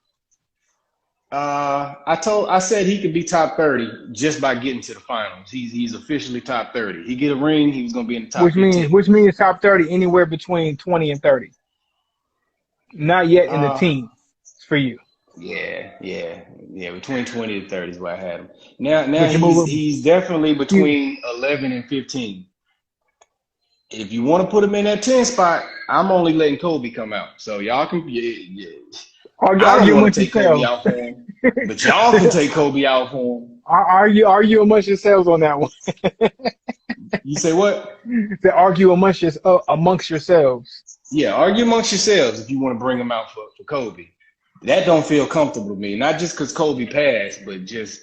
I said he could be top 30 just by getting to the finals. He's officially top 30. He get a ring, he was gonna be in the top 15. Which means top 30 anywhere between 20 and 30. Not yet in the Uh, team for you. yeah. Between 20 and 30 is where I had him. Now Which you move him. he's definitely between 11 and 15. If you want to put him in that 10 spot, I'm only letting Kobe come out. So y'all can, yeah. I don't Argue want amongst to take Kobe yourselves. out for him, but y'all can take Kobe out for him. Argue amongst yourselves on that one. You say what? To argue amongst yourselves. Yeah, argue amongst yourselves if you want to bring him out for Kobe. That don't feel comfortable to me. Not just because Kobe passed, but just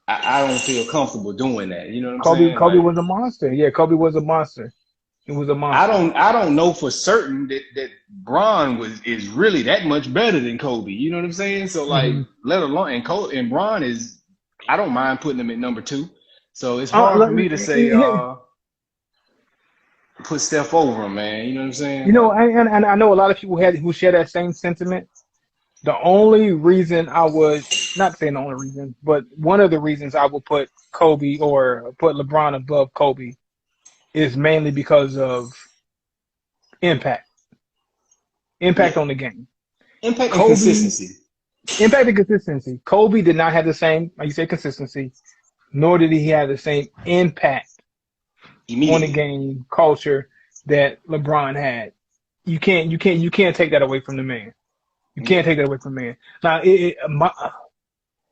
I don't feel comfortable doing that. You know what I'm saying? Kobe Like, was a monster. Yeah, Kobe was a monster. He was a monster. I don't know for certain that Bron is really that much better than Kobe. You know what I'm saying? So like, Mm-hmm. let alone and Bron is, I don't mind putting him at number 2. So it's hard for me to say put Steph over him, man. You know what I'm saying? You know, Like, and I know a lot of people who share that same sentiment. The only reason I would not saying the only reason, but one of the reasons I would put Kobe or put LeBron above Kobe is mainly because of impact yeah, on the game. impact and Kobe, consistency. Impact and consistency. Kobe did not have the same, like you said, consistency, nor did he have the same impact on the Immediately. game culture that LeBron had. You can't take that away from the man. You can't Yeah. take that away from the man. Now,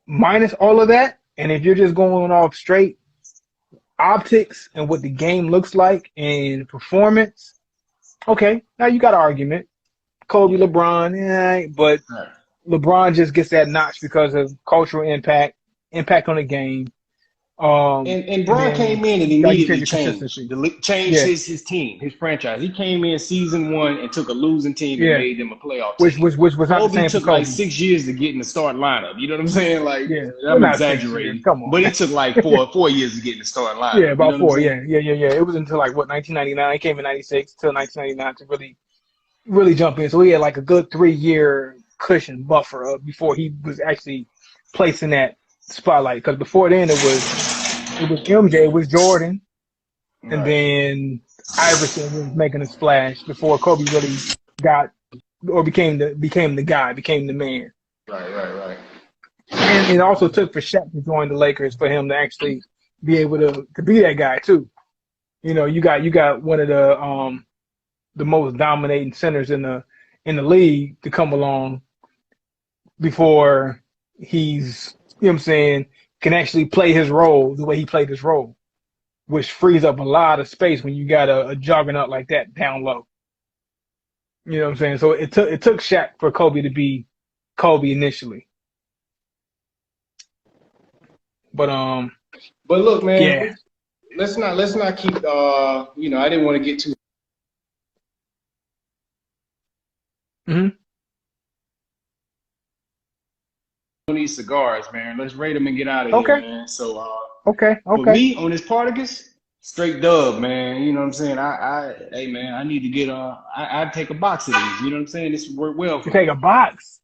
minus all of that, and if you're just going off straight optics and what the game looks like and performance, okay, now you got an argument. Kobe, Yeah. LeBron, yeah, but Right. LeBron just gets that notch because of cultural impact on the game, And and Bron then came in and like you said, immediately your changed consistency. changed Yeah, his team, his franchise. He came in season one and took a losing team and yeah. made them a playoff Which team. which was not the Kobe same for took like Kobe. 6 years to get in the starting lineup. You know what I'm saying? Like Yeah, well, I'm not 6 years. exaggerating, Come on. but it took like four years to get in the starting Yeah, lineup. You know about what I'm four. saying? Yeah. It was until like what 1999. He came in '96 till 1999 to really jump in. So he had like a good 3 year cushion buffer before he was actually placed in that spotlight. Because before then it was MJ, it was Jordan, and Right, then Iverson was making a splash before Kobe really got or became the guy, became the man. right. And it also took for Shaq to join the Lakers for him to actually be able to be that guy too. You got one of the most dominating centers in the league to come along before he's, you know what I'm saying, can actually play his role the way he played his role, which frees up a lot of space when you got a juggernaut like that down low. You know what I'm saying? So it took Shaq for Kobe to be Kobe initially. But But look, yeah. man, let's not keep I didn't want to get too Hmm. on these cigars, man. Let's rate them and get out of here, Okay. man. So Okay. for Okay. me on this Partagas, straight dub, man. You know what I'm saying? Hey man, I need to get I'd take a box of these. You know what I'm saying? This would work well To for take me. a box.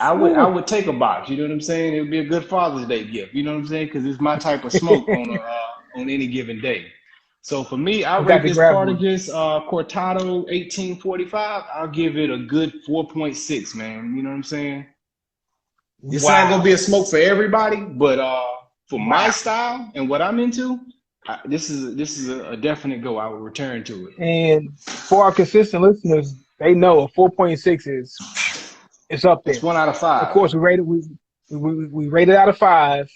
I Ooh. would take a box. You know what I'm saying? It would be a good Father's Day gift. You know what I'm saying? Because it's my type of smoke on any given day. So for me, I I got rate to this grab one. Partagas Cortado 1845. I'll give it a good 4.6, man. You know what I'm saying? This ain't gonna be Wow. a smoke for everybody, but for my Wow. style and what I'm into, this is a definite go. I will return to it. And for our consistent listeners, they know a 4.6 is it's up It's there. 1 out of 5. Of course, we rate it out of five.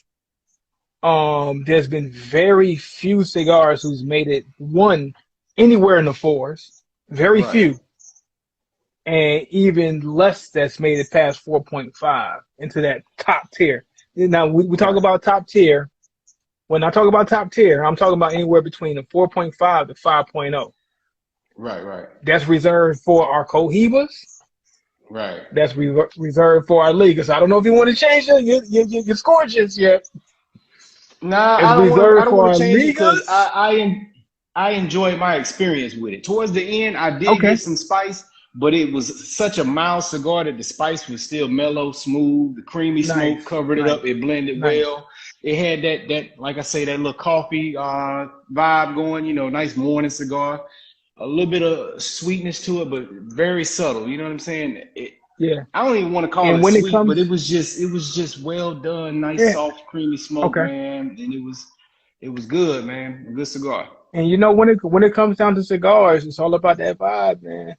There's been very few cigars who's made it one anywhere in the fours. Very Right. few, and even less that's made it past 4.5 into that top tier. Now we talk Right. about top tier. When I talk about top tier, I'm talking about anywhere between a 4.5 to 5.0. Right. That's reserved for our Cohibas. Right. That's reserved for our leaguers. I don't know if you want to change your score just yet. Nah, It's I reserved don't for want our to change it because leaguers. I enjoyed my experience with it. Towards the end, I did Okay, get some spice, but it was such a mild cigar that the spice was still mellow, smooth. The creamy smoke nice, covered it nice, up. It blended nice. well. It had that like I say, that little coffee vibe going. Nice morning cigar. A little bit of sweetness to it, but very subtle. You know what I'm saying? Yeah. I don't even want to call And it when it sweet, but comes, it was just well done, nice yeah, soft creamy smoke, okay. man, and it was good, man. A good cigar. And you know when it comes down to cigars, it's all about that vibe, man.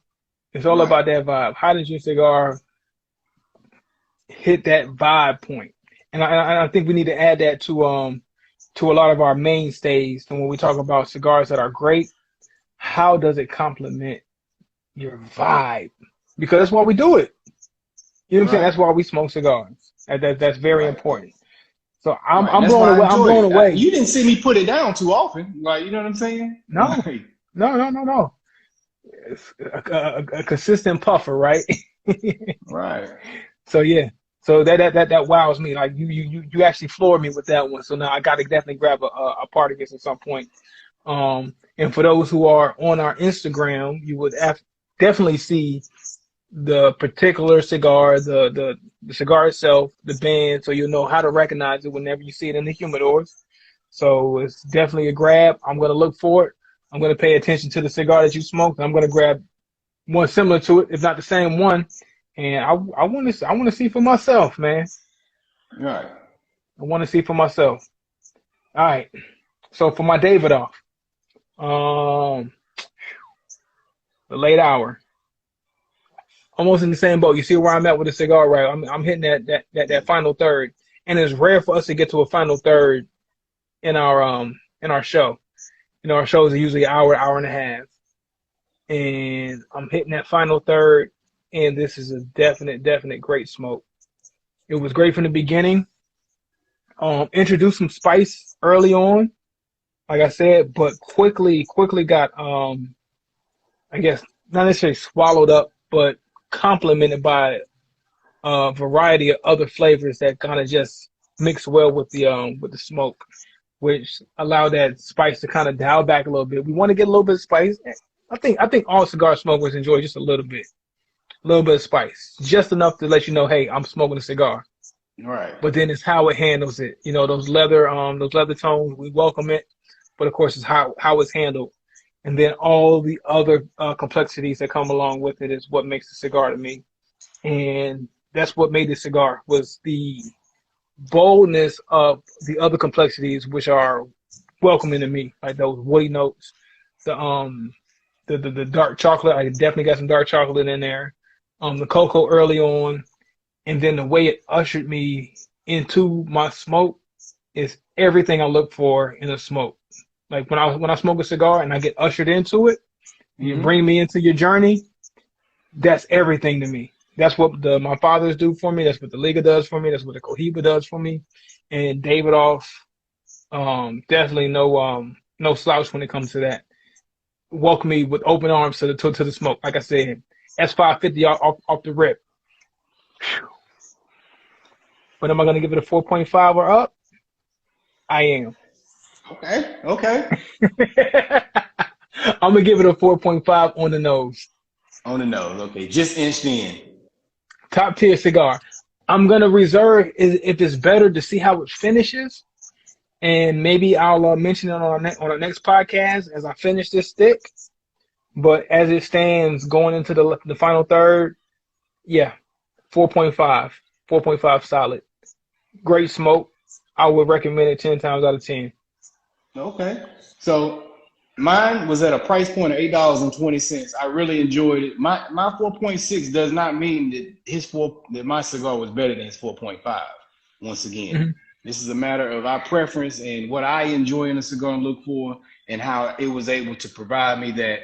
It's all Right. about that vibe. How does your cigar hit that vibe point? And I think we need to add that to a lot of our mainstays. And when we talk about cigars that are great, how does it complement your vibe? Because that's why we do it. You know what I'm saying? Right. That's why we smoke cigars. That's very Right. important. So I'm Right. And I'm that's blown why I away. I'm enjoyed blown it. away. You didn't see me put it down too often. Like, you know what I'm saying? No, no. It's a consistent puffer, right? Right. So yeah. So that wows me. Like you actually floored me with that one. So now I got to definitely grab a part of this at some point. And for those who are on our Instagram, you would definitely see the particular cigar, the cigar itself, the band, so you'll know how to recognize it whenever you see it in the humidors. So it's definitely a grab. I'm gonna look for it. I'm gonna pay attention to the cigar that you smoked. I'm gonna grab one similar to it, if not the same one, and I want to see for myself, man. Right. I want to see for myself. All right. So for my Davidoff, um, the late hour, almost in the same boat. You see where I'm at with the cigar, right? I'm hitting that final third, and it's rare for us to get to a final third in our show. You know, our shows are usually an hour, hour and a half, and I'm hitting that final third, and this is a definite great smoke. It was great from the beginning. Introduced some spice early on, like I said, but quickly got I guess not necessarily swallowed up, but complemented by a variety of other flavors that kind of just mix well with the smoke, which allowed that spice to kind of dial back a little bit. We want to get a little bit of spice. I think all cigar smokers enjoy just a little bit of spice, just enough to let you know, hey, I'm smoking a cigar. Right. But then it's how it handles it. You know, those leather tones, we welcome it, but of course it's how it's handled. And then all the other complexities that come along with it is what makes the cigar to me. And that's what made the cigar was the boldness of the other complexities, which are welcoming to me, like those woody notes, the the dark chocolate. I definitely got some dark chocolate in there. The cocoa early on, and then the way it ushered me into my smoke is everything I look for in a smoke. Like when I smoke a cigar and I get ushered into it, you Mm-hmm. bring me into your journey. That's everything to me. That's what my fathers do for me. That's what the Liga does for me. That's what the Cohiba does for me. And Davidoff, definitely no slouch when it comes to that. Welcome me with open arms to the smoke. Like I said, S550 off the rip. But am I going to give it a 4.5 or up? I am. Okay. Okay. I'm going to give it a 4.5 on the nose. On the nose. Okay. Just inched in. Top tier cigar. I'm going to reserve if it's better to see how it finishes. And maybe I'll mention it on our next podcast as I finish this stick. But as it stands going into the final third, yeah, 4.5. 4.5 solid. Great smoke. I would recommend it 10 times out of 10. Okay. So mine was at a price point of $8.20. I really enjoyed it. My 4.6 does not mean that my cigar was better than his 4.5. Once again, Mm-hmm. this is a matter of our preference and what I enjoy in a cigar and look for, and how it was able to provide me that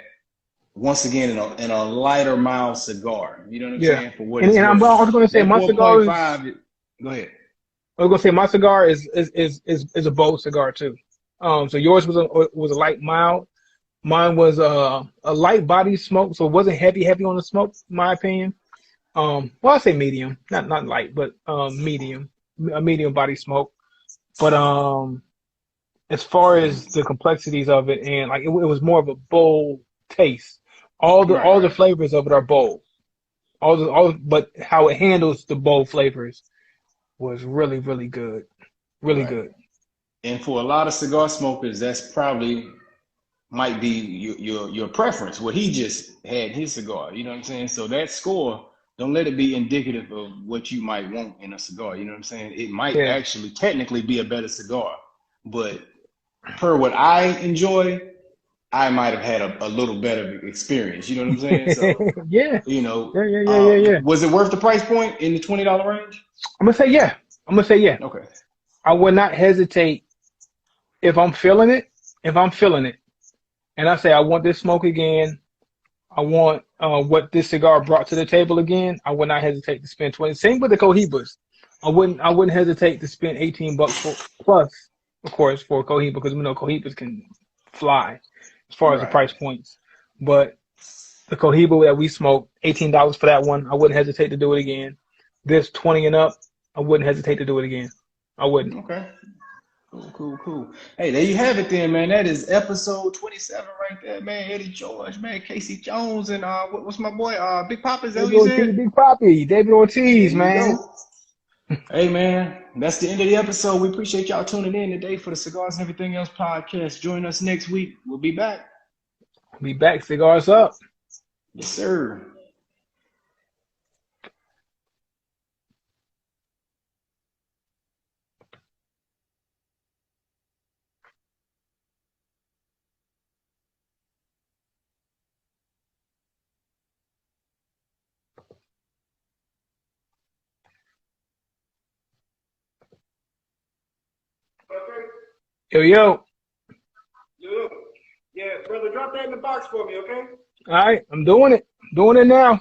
once again in a lighter, mild cigar. You know what I'm Yeah. saying? For what it's And I'm worth. also going to say That my cigar is. 4.5. Go ahead. I was going to say my cigar is a bold cigar too. So yours was a light mild. Mine was a light body smoke, so it wasn't heavy on the smoke, in my opinion. Well, I say medium, not light, but medium, a medium body smoke. But as far as the complexities of it, and like it was more of a bold taste. Right. All the Right. flavors of it are bold. But how it handles the bold flavors was really good, really Right. good. And for a lot of cigar smokers, that's probably might be your preference. What he just had his cigar. You know what I'm saying? So that score, don't let it be indicative of what you might want in a cigar. You know what I'm saying? It might Yeah, actually technically be a better cigar, but per what I enjoy, I might have had a little better experience. You know what I'm saying? So, yeah, you know, yeah. was it worth the price point in the $20 range? I'm gonna say yeah. I'm gonna say yeah. Okay. I would not hesitate if I'm feeling it. If I'm feeling it, and I say I want this smoke again. I want what this cigar brought to the table again. I would not hesitate to spend 20. Same with the Cohibas. I wouldn't hesitate to spend $18 for plus, of course, for a Cohiba because we know Cohibas can fly as far as the Right. price points. But the Cohiba that we smoked, $18 for that one. I wouldn't hesitate to do it again. This 20 and up, I wouldn't hesitate to do it again. I wouldn't. Okay. Cool. Hey, there you have it then, man. That is episode 27 right there, man. Eddie George, man. Casey Jones, and what's my boy? Big Papa, is that what David you Ortiz, said? Big Papi, David There Ortiz, you man. go. Hey, man. That's the end of the episode. We appreciate y'all tuning in today for the Cigars and Everything Else podcast. Join us next week. We'll be back. Be back, cigars up. Yes, sir. Yo, yo. Yo, yeah, brother, drop that in the box for me, okay? All right, I'm doing it. Doing it now.